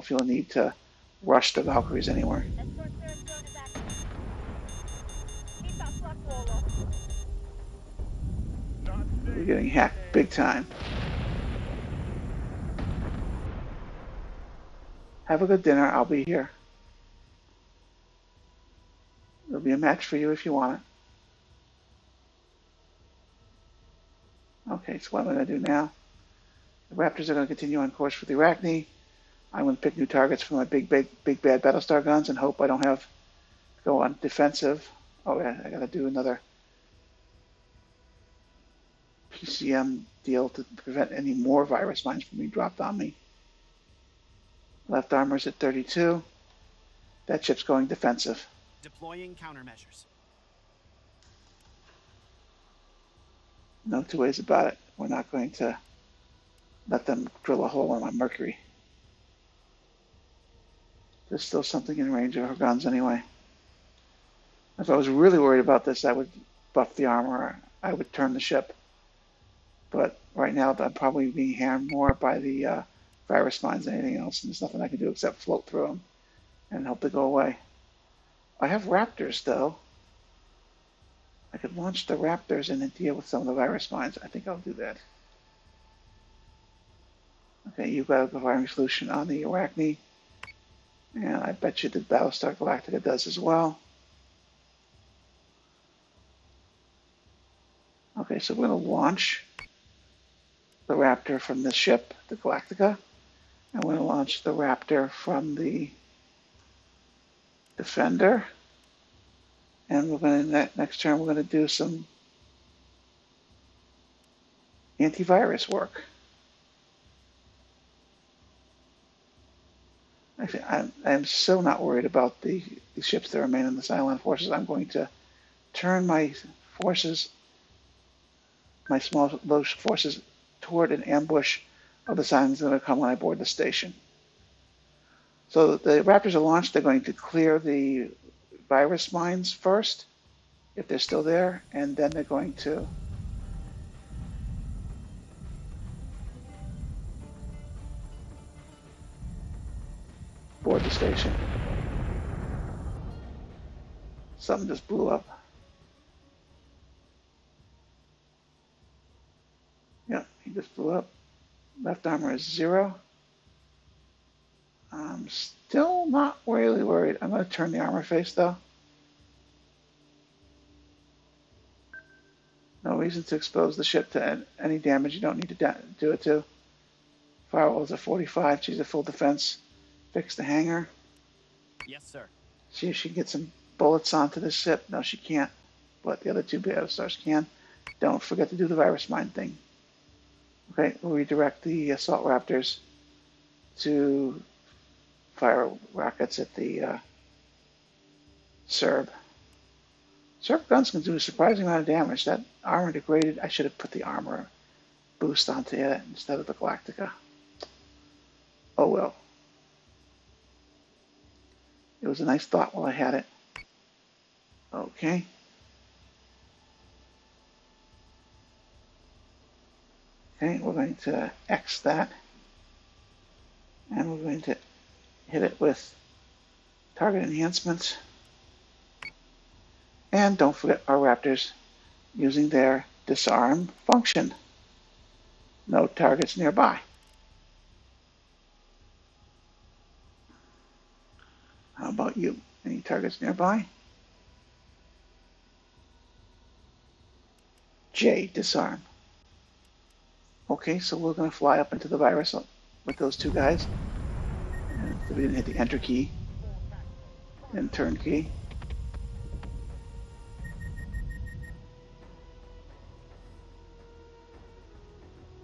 Speaker 6: feel a need to rush the Valkyries anywhere. You're getting hacked big time. Have a good dinner. I'll be here. There'll be a match for you if you want it. Okay, so what I'm going to do now, the Raptors are going to continue on course for the Arachne. I'm going to pick new targets for my big bad Battlestar guns and hope I don't have to go on defensive. Oh yeah, I got to do another PCM deal to prevent any more virus mines from being dropped on me. Left armor's at 32. That ship's going defensive.
Speaker 8: Deploying countermeasures.
Speaker 6: No two ways about it. We're not going to let them drill a hole in my Mercury. There's still something in range of her guns anyway. If I was really worried about this, I would buff the armor. I would turn the ship. But right now, I'm probably being hammered more by the virus mines than anything else, and there's nothing I can do except float through them and hope they go away. I have Raptors, though. I could launch the Raptors and then deal with some of the virus mines. I think I'll do that. Okay, you've got a firing solution on the Arachne. And I bet you the Battlestar Galactica does as well. Okay, so we're going to launch the Raptor from this ship, the Galactica. And we're going to launch the Raptor from the Defender. And we're going to, next turn, we're going to do some antivirus work. Actually, I'm so not worried about the ships that remain in the Cylon forces. I'm going to turn my forces, my low forces, toward an ambush of the Cylons that are going to come when I board the station. So the Raptors are launched. They're going to clear the virus mines first, if they're still there, and then they're going to board the station. Something just blew up. Yeah, he just blew up. Left armor is 0. I'm still not really worried. I'm going to turn the armor face, though. No reason to expose the ship to any damage you don't need to do it to. Firewall is a 45. She's at full defense. Fix the hangar.
Speaker 8: Yes, sir.
Speaker 6: See if she can get some bullets onto this ship. No, she can't. But the other two Battlestars can. Don't forget to do the virus mine thing. Okay, we'll redirect the assault Raptors to fire rockets at the Serb. Serb guns can do a surprising amount of damage. That armor degraded. I should have put the armor boost onto it instead of the Galactica. Oh well. It was a nice thought while I had it. Okay. Okay, we're going to X that. And we're going to hit it with target enhancements. And don't forget our Raptors using their disarm function. No targets nearby. about you? Any targets nearby? J, disarm. Okay, so we're going to fly up into the virus with those two guys. And so we didn't hit the enter key and turn key.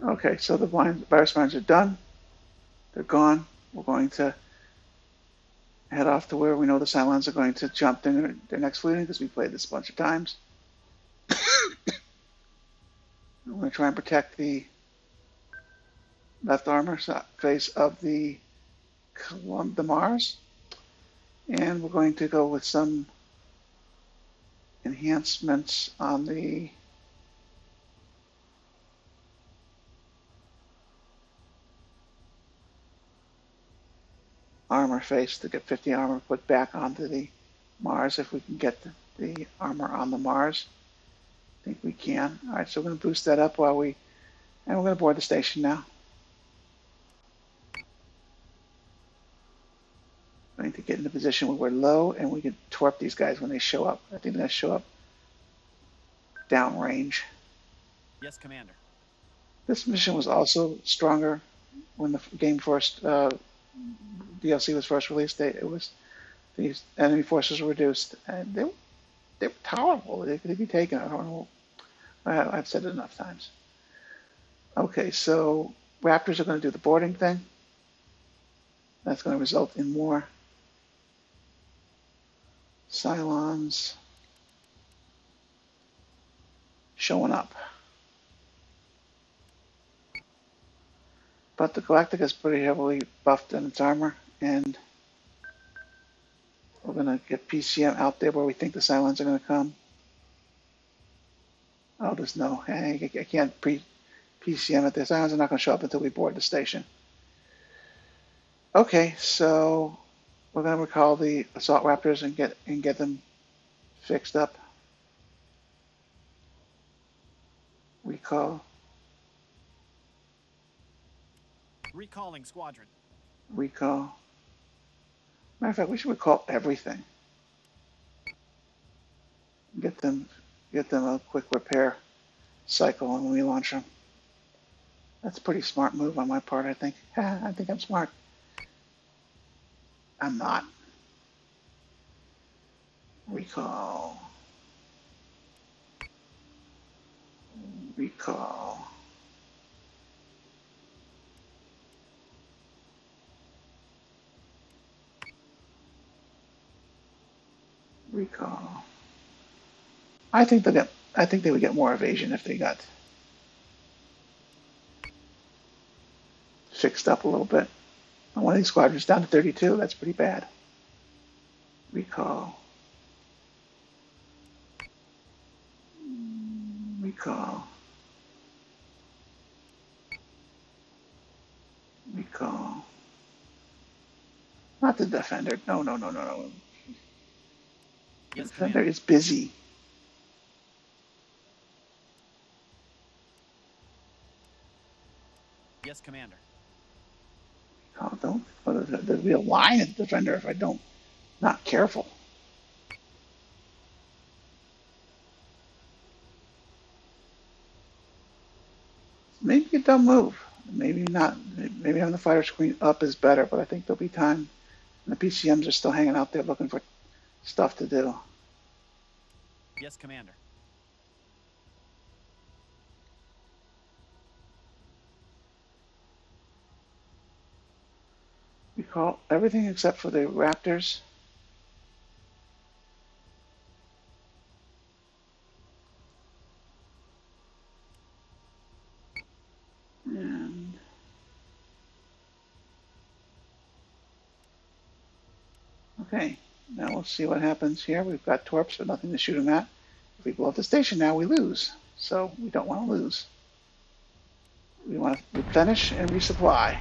Speaker 6: Okay, so the virus mines are done. They're gone. We're going to head off to where we know the Cylons are going to jump their next fleeting because we played this a bunch of times. We're going to try and protect the left armor face of the Mars. And we're going to go with some enhancements on the armor face to get 50 armor put back onto the Mars if we can get the armor on the Mars. I think we can. All right, so we're going to boost that up and we're going to board the station now. Going to get in a position where we're low and we can torp these guys when they show up. I think they're going to show up downrange.
Speaker 8: Yes, Commander.
Speaker 6: This mission was also stronger when the game first DLC was first released. These enemy forces were reduced, and they were powerful. They could be taken. I've said it enough times. Okay, so Raptors are going to do the boarding thing. That's going to result in more Cylons showing up. But the Galactica is pretty heavily buffed in its armor, and we're going to get PCM out there where we think the Cylons are going to come. Oh, there's no, I can't PCM it. The Cylons are not going to show up until we board the station. Okay, so we're going to recall the assault Raptors and get them fixed up. Recall.
Speaker 8: Recalling squadron.
Speaker 6: Recall. Matter of fact, we should recall everything. Get them a quick repair cycle when we launch them. That's a pretty smart move on my part, I think. I think I'm smart. I'm not. Recall. Recall. Recall. I think they would get more evasion if they got fixed up a little bit. One of these squadrons down to 32. That's pretty bad. Recall. Recall. Recall. Not the Defender. No. The
Speaker 8: Yes,
Speaker 6: Defender
Speaker 8: Commander.
Speaker 6: is busy.
Speaker 8: Yes, Commander.
Speaker 6: Oh, don't. There'll be a line at the Defender if I don't. Not careful. Maybe a dumb move. Maybe not. Maybe having the fighter screen up is better, but I think there'll be time. And the PCMs are still hanging out there looking for stuff to do.
Speaker 8: Yes, Commander.
Speaker 6: We call everything except for the Raptors. And okay, now we'll see what happens here. We've got torps, but nothing to shoot them at. If we blow up the station now, we lose. So we don't want to lose. We want to replenish and resupply.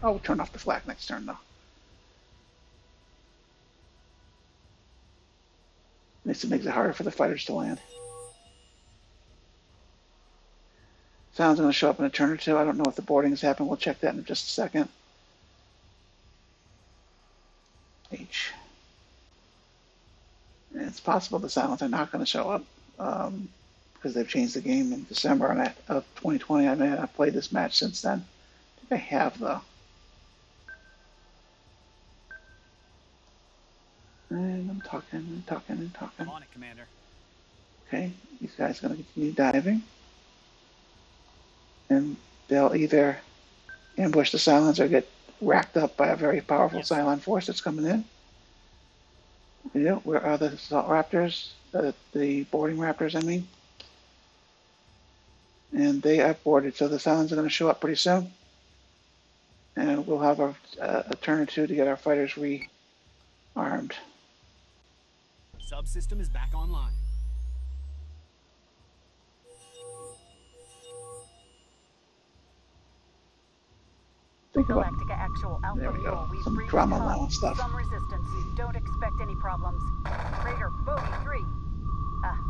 Speaker 6: Oh, we'll turn off the flak next turn, though. Makes it harder for the fighters to land. Sounds going to show up in a turn or two. I don't know if the boarding has happened. We'll check that in just a second. H. it's possible the Cylons are not going to show up because they've changed the game in December of 2020. I may have played this match since then. I think I have, though. And I'm talking.
Speaker 8: I'm on it, Commander.
Speaker 6: Okay, these guys are going to continue diving. And they'll either ambush the Cylons or get racked up by a very powerful Cylon force that's coming in. Yeah, where are the assault raptors? The boarding raptors, I mean. And they are boarded, so the Cylons are going to show up pretty soon. And we'll have a turn or two to get our fighters rearmed.
Speaker 8: Subsystem is back online.
Speaker 6: Think about
Speaker 9: Galactica Actual Alpha
Speaker 6: there we go.
Speaker 9: Mule. We've
Speaker 6: Some
Speaker 9: breached
Speaker 6: drama
Speaker 9: hub.
Speaker 6: and stuff.
Speaker 9: Some resistance. Don't expect any problems. Raider, Bogey 3.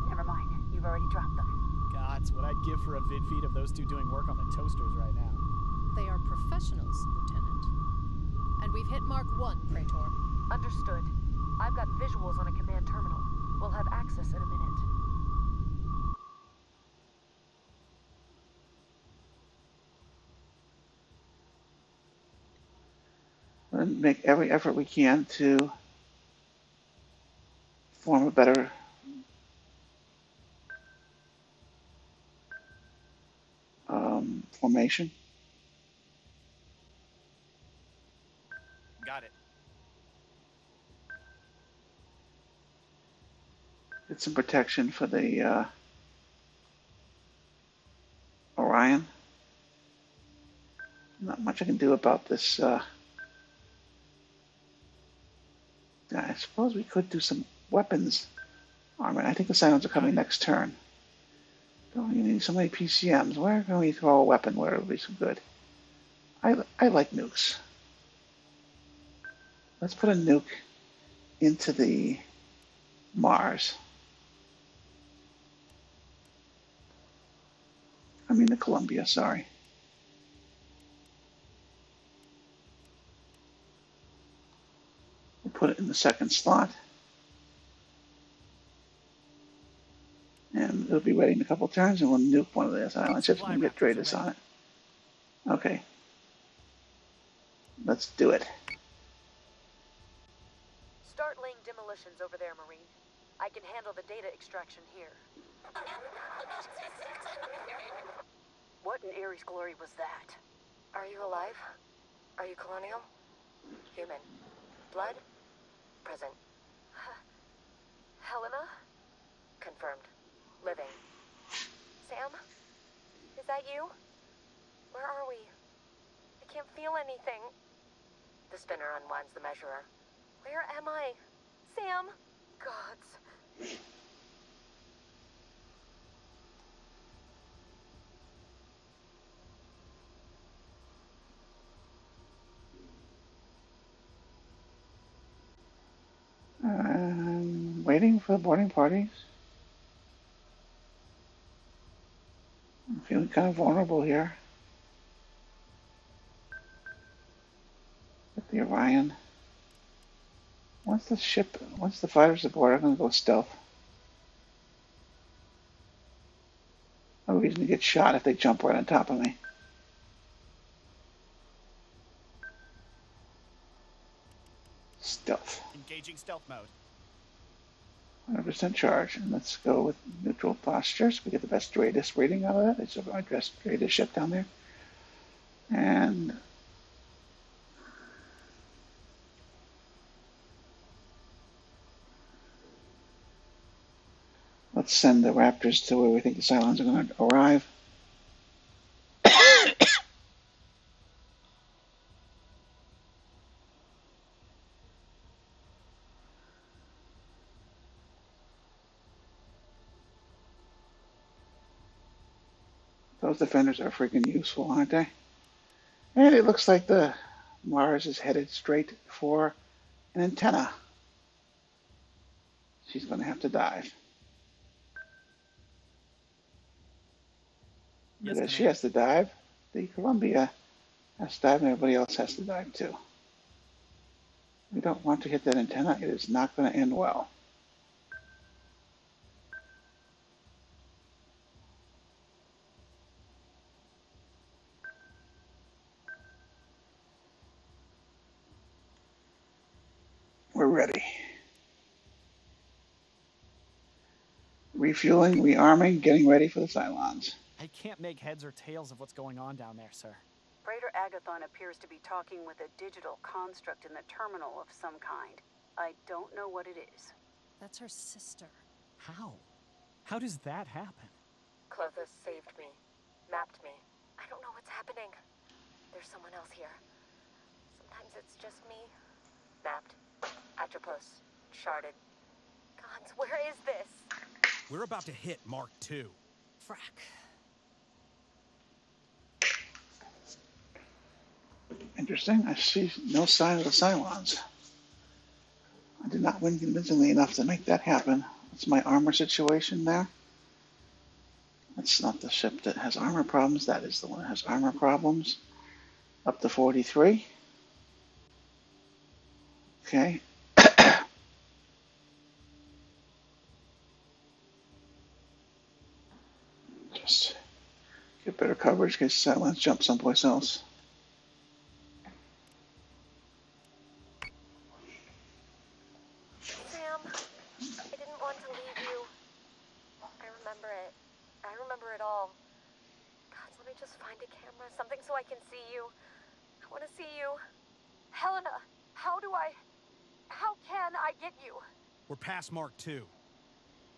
Speaker 9: Never mind. You've already dropped them.
Speaker 1: God's what I'd give for a vid feed of those two doing work on the toasters right now.
Speaker 4: They are professionals, Lieutenant. And we've hit Mark 1, Praetor.
Speaker 2: Understood. I've got visuals on a command terminal. We'll have access in a minute.
Speaker 6: And make every effort we can to form a better formation.
Speaker 8: Got it.
Speaker 6: Get some protection for the Orion. Not much I can do about this. I suppose we could do some weapons armor. I think the Cylons are coming next turn. Don't you need so many PCMs? Where can we throw a weapon where it would be so good? I like nukes. Let's put a nuke into the Mars. I mean the Columbia, sorry. We'll put it in the second slot. And it'll be ready in a couple turns, and we'll nuke one of those island ships and get Dratus on it. Okay. Let's do it.
Speaker 2: Start laying demolitions over there, Marine. I can handle the data extraction here.
Speaker 9: What in Ares' glory was that?
Speaker 2: Are you alive? Are you colonial? Human. Blood? Present. Helena? Confirmed. Living. Sam? Is that you? Where are we? I can't feel anything. The spinner unwinds the measurer. Where am I? Sam? Gods.
Speaker 6: Waiting for the boarding parties. I'm feeling kind of vulnerable here. With the Orion. Once the fighters aboard, I'm going to go stealth. No reason to get shot if they jump right on top of me. Stealth.
Speaker 8: Engaging stealth mode.
Speaker 6: 100% charge. And let's go with neutral posture so we get the best Dratus rating out of that. It's our best Dratus ship down there. And let's send the Raptors to where we think the Cylons are going to arrive. Those defenders are freaking useful, aren't they? And it looks like the Mars is headed straight for an antenna. She's going to have to dive.
Speaker 8: Yes,
Speaker 6: Because she has to dive, the Columbia has to dive, and everybody else has to dive too. We don't want to hit that antenna. It is not going to end well. We're ready. Refueling, rearming, getting ready for the Cylons.
Speaker 1: I can't make heads or tails of what's going on down there, sir.
Speaker 3: Freighter Agathon appears to be talking with a digital construct in the terminal of some kind. I don't know what it is.
Speaker 4: That's her sister.
Speaker 1: How? How does that happen?
Speaker 10: Clothos saved me. Mapped me. I don't know what's happening. There's someone else here. Sometimes it's just me. Mapped. Atropos. Sharded. Gods, where is this?
Speaker 5: We're about to hit Mark II.
Speaker 4: Frack.
Speaker 6: Interesting. I see no sign of the Cylons. I did not win convincingly enough to make that happen. What's my armor situation there? That's not the ship that has armor problems. That is the one that has armor problems. Up to 43. Okay. Just get better coverage in case the Cylons jump someplace else.
Speaker 10: Sam, I didn't want to leave you. I remember it. I remember it all. God, let me just find a camera, something so I can see you. I want to see you. Helena, how can I get you?
Speaker 5: We're past Mark II.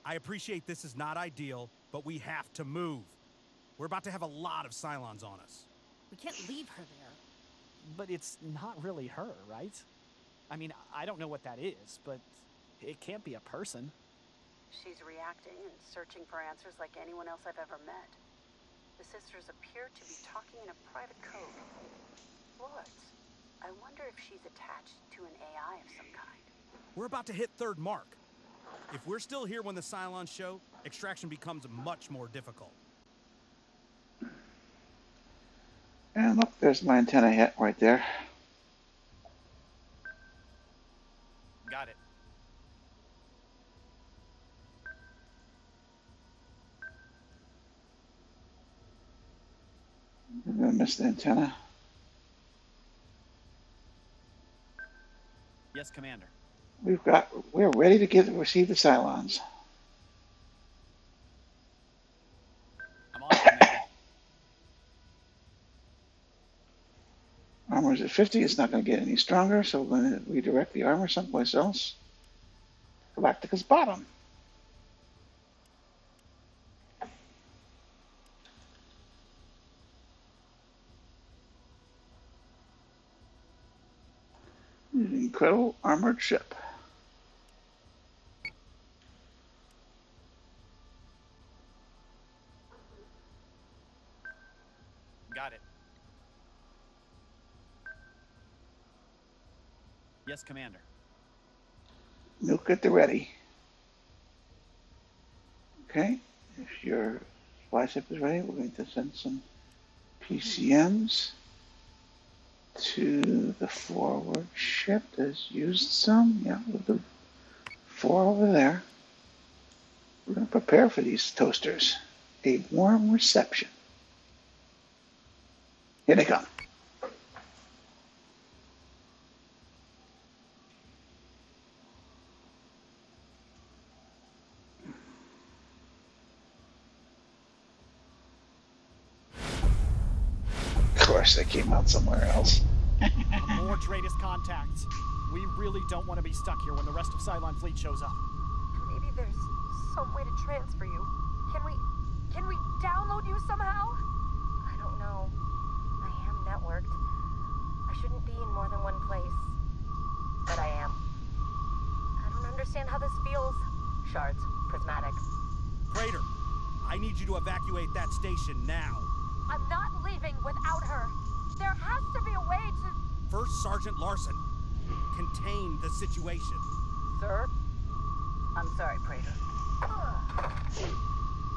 Speaker 5: I appreciate this is not ideal, but we have to move. We're about to have a lot of Cylons on us.
Speaker 4: We can't leave her there.
Speaker 1: But it's not really her, right? I mean, I don't know what that is, but it can't be a person.
Speaker 3: She's reacting and searching for answers like anyone else I've ever met. The sisters appear to be talking in a private code. Lords, I wonder if she's attached to an AI of some kind.
Speaker 5: We're about to hit third Mark. If we're still here when the Cylons show, extraction becomes much more difficult.
Speaker 6: And look, there's my antenna hit right there.
Speaker 8: Got it.
Speaker 6: I'm gonna miss the antenna.
Speaker 8: Yes, Commander.
Speaker 6: We're ready to receive the Cylons.
Speaker 8: I'm on, Commander.
Speaker 6: Armor's at 50. It's not going to get any stronger, so we're going to redirect the armor someplace else. Galactica's bottom. Incredible armored ship.
Speaker 8: Got it. Yes, Commander.
Speaker 6: Milk at the ready. Okay, if your supply ship is ready, we're going to send some PCMs to the forward ship. There's used some. Yeah, we'll do 4 over there. We're going to prepare for these toasters. A warm reception. Here they come. Of course, they came out somewhere else.
Speaker 1: More Tratus contacts. We really don't want to be stuck here when the rest of Cylon fleet shows up.
Speaker 10: Maybe there's some way to transfer you. Can we download you somehow? I don't know. I am networked. I shouldn't be in more than one place. But I am. I don't understand how this feels. Shards. Prismatic.
Speaker 5: Praetor, I need you to evacuate that station now.
Speaker 10: I'm not leaving without her. There has to be a way to...
Speaker 5: First Sergeant Larson, contain the situation.
Speaker 3: Sir? I'm sorry, Praetor.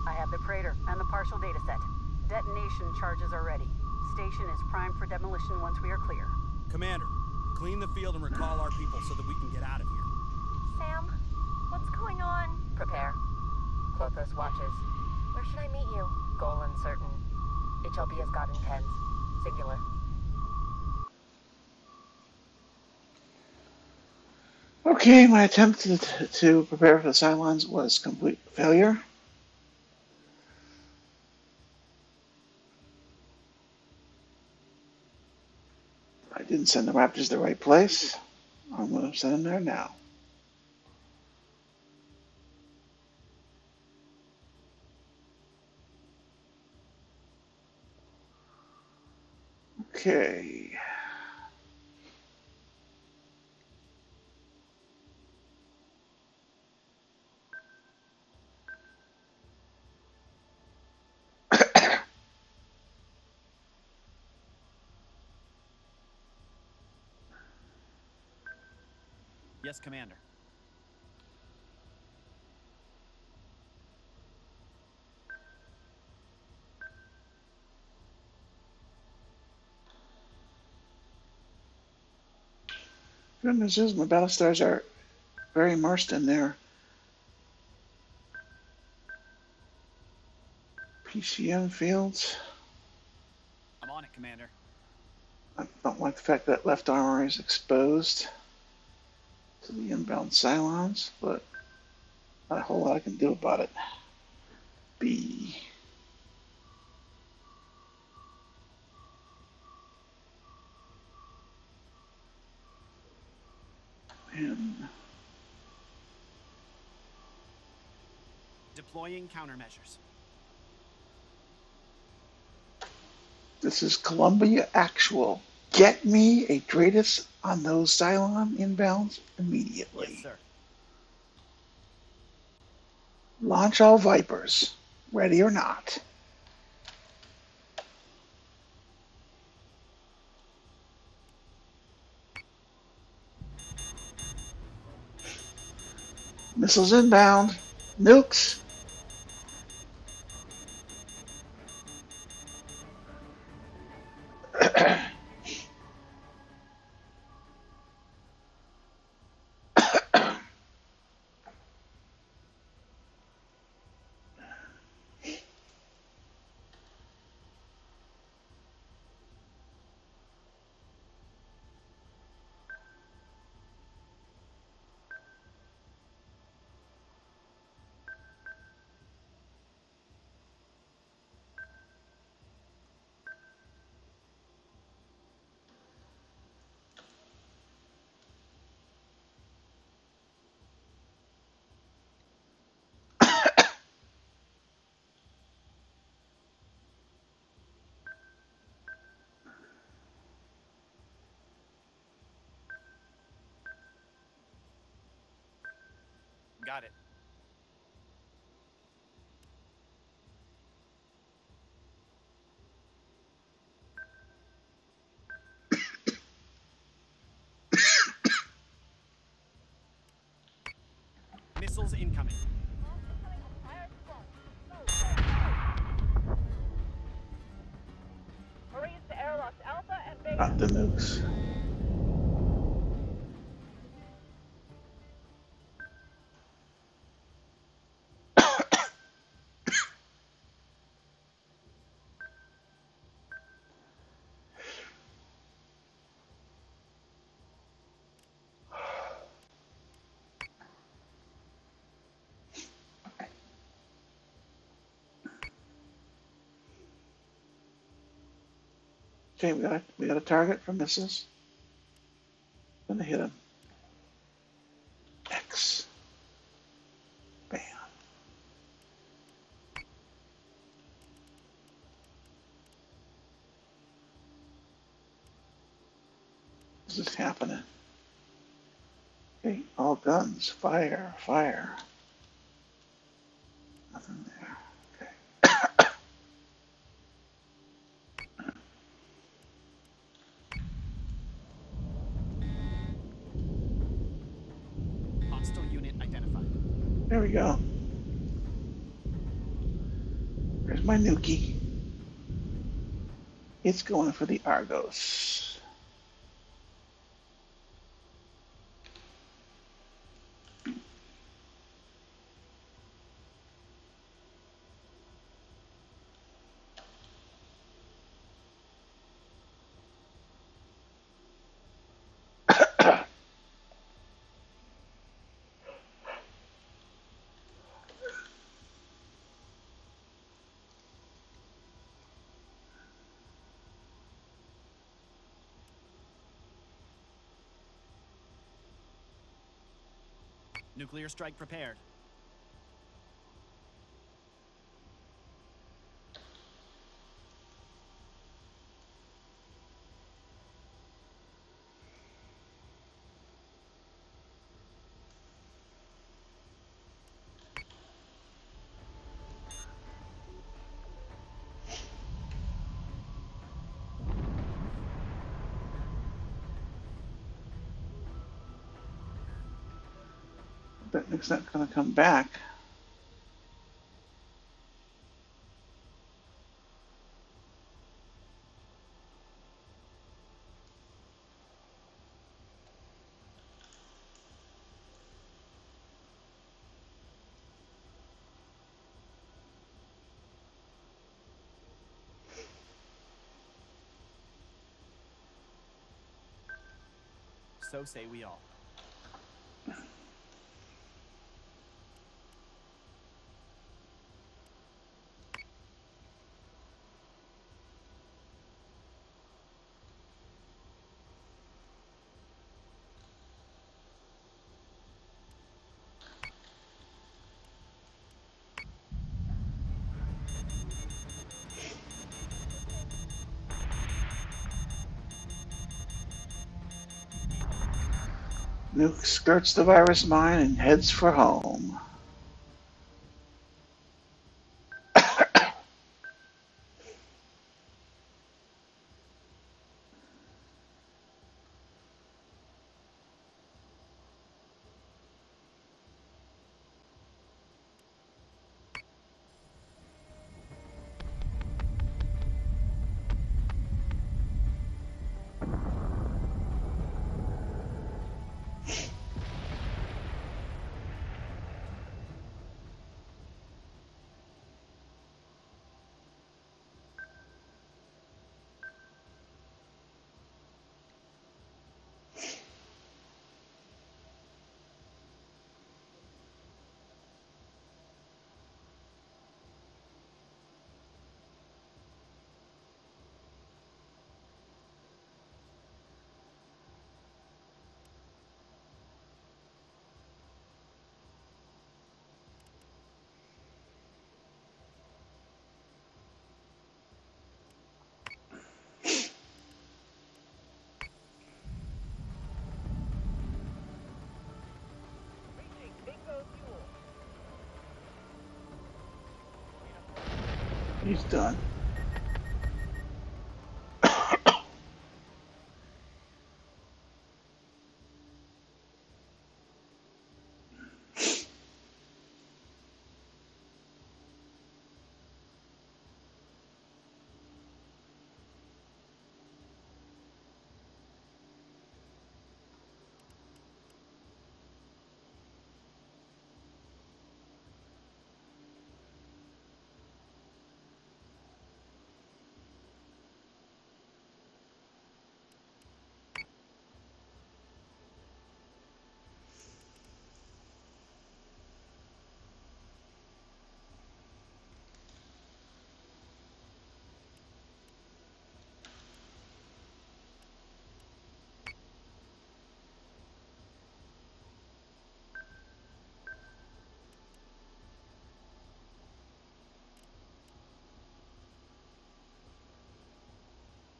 Speaker 3: I have the Praetor and the partial data set. Detonation charges are ready. Station is primed for demolition once we are clear.
Speaker 5: Commander, clean the field and recall our people so that we can get out of here.
Speaker 10: Sam, what's going on? Prepare. Clothos watches. Where should I meet you? Goal uncertain. It shall be as God intends. Singular.
Speaker 6: Okay, my attempt to prepare for the Cylons was complete failure. I didn't send the Raptors to the right place. I'm going to send them there now. Okay.
Speaker 8: Yes, Commander.
Speaker 6: Good news is my Battlestars are very immersed in their PCM fields.
Speaker 8: I'm on it, Commander.
Speaker 6: I don't like the fact that left armor is exposed to the inbound Cylons, but not a whole lot I can do about it. B. And
Speaker 8: Deploying countermeasures.
Speaker 6: this is Columbia Actual. Get me a Dratus on those Cylon inbounds immediately.
Speaker 8: Yes, sir.
Speaker 6: Launch all Vipers, ready or not. Missiles inbound. Nukes.
Speaker 8: Got it. Missiles incoming.
Speaker 9: Marines to airlocks Alpha and Beta.
Speaker 6: Not the nukes. Okay, we got a target for missiles. Gonna hit him. X. Bam. This is happening. Okay, all guns. Fire, fire. Nothing there. Okay.
Speaker 8: Hostile unit identified.
Speaker 6: There we go. There's my Nukie. It's going for the Argos.
Speaker 8: Nuclear strike prepared.
Speaker 6: But it's not going to come back.
Speaker 8: So say we all.
Speaker 6: Nuke skirts the virus mine and heads for home. He's done.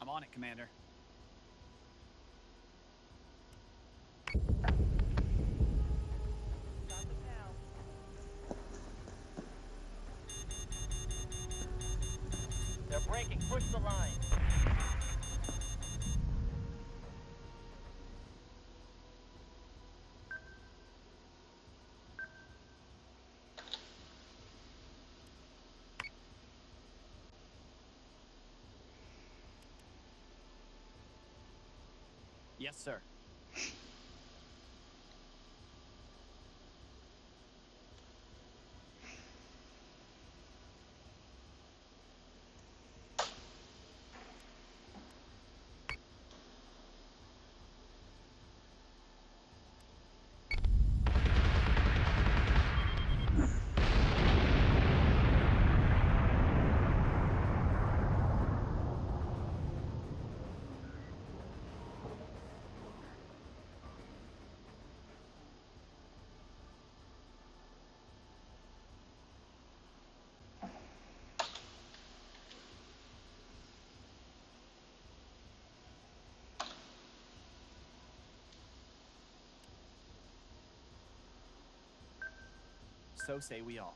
Speaker 8: I'm on it, Commander.
Speaker 7: They're breaking. Push the line.
Speaker 8: Yes, sir. So say we all.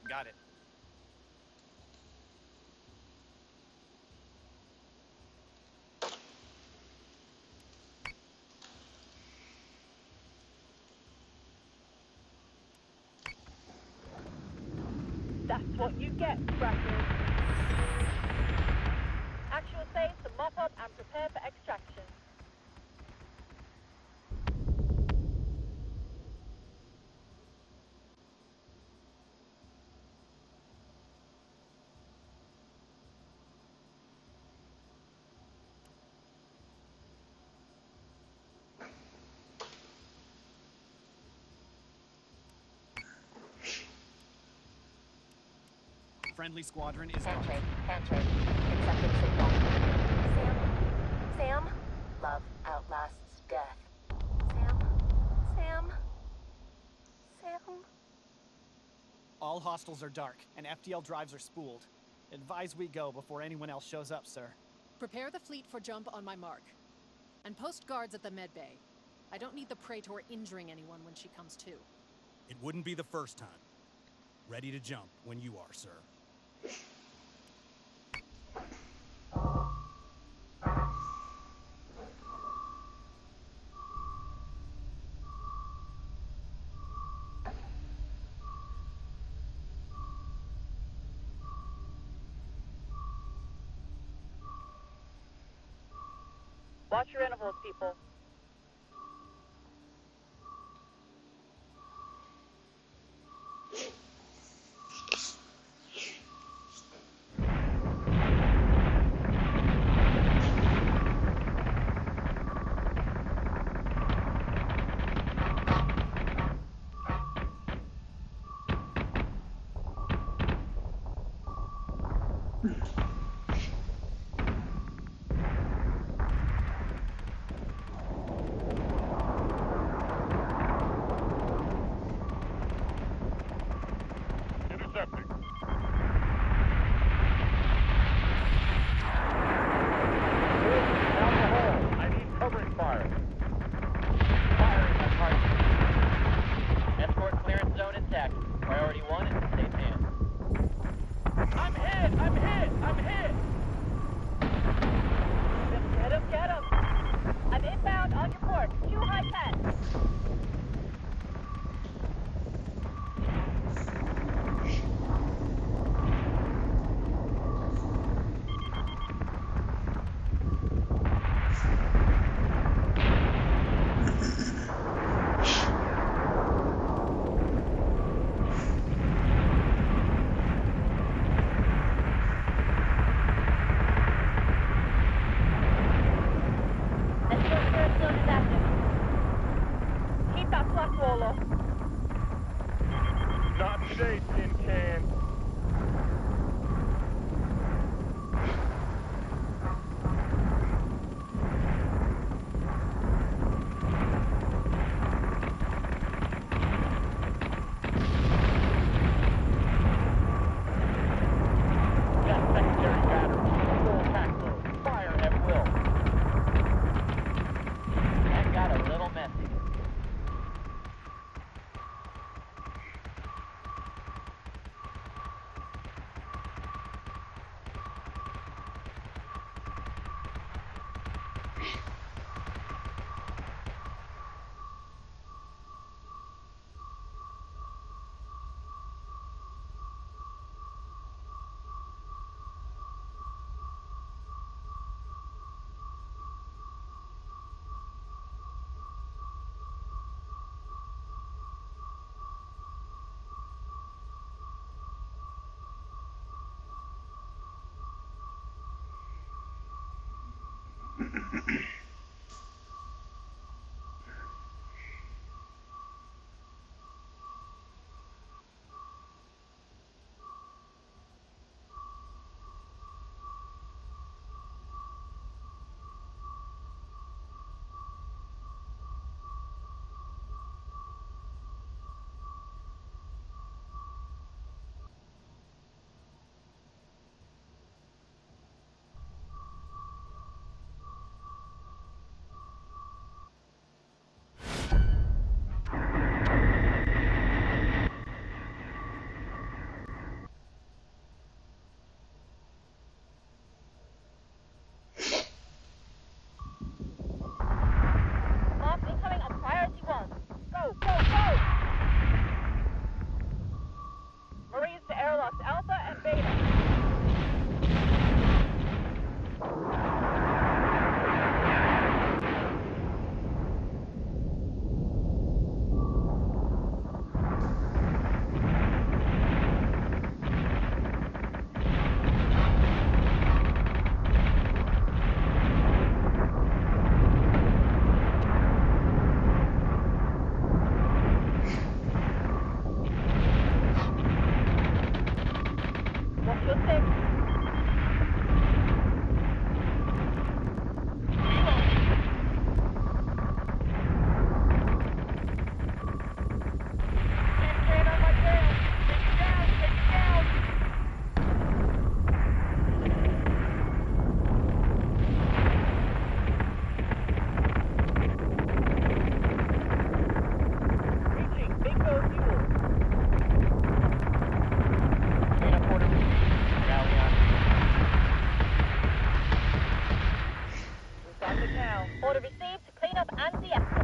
Speaker 8: Got it.
Speaker 7: That's what you get, Raptor. Actual phase to mop up and prepare for extraction.
Speaker 8: Friendly squadron is gone.
Speaker 10: Handshake. Accepting signal. Sam? Love outlasts death. Sam?
Speaker 1: All hostiles are dark, and FTL drives are spooled. Advise we go before anyone else shows up, sir.
Speaker 4: Prepare the fleet for jump on my mark. And post guards at the med bay. I don't need the Praetor injuring anyone when she comes to.
Speaker 5: It wouldn't be the first time. Ready to jump when you are, sir.
Speaker 7: Watch your intervals, people.
Speaker 11: Intercepting. Down the hole. I need covering fire.
Speaker 7: Firing on target. Escort clearance zone intact. Priority 1 is in safe hands. I'm hit! Get him! I'm inbound on your port. 2 high pass. Escort clearance zone is active. Keep that flak wall up.
Speaker 11: Not today, tin can.
Speaker 7: Got secondary battery. Full attack mode. Fire at will. That got a little messy.
Speaker 12: and the escort.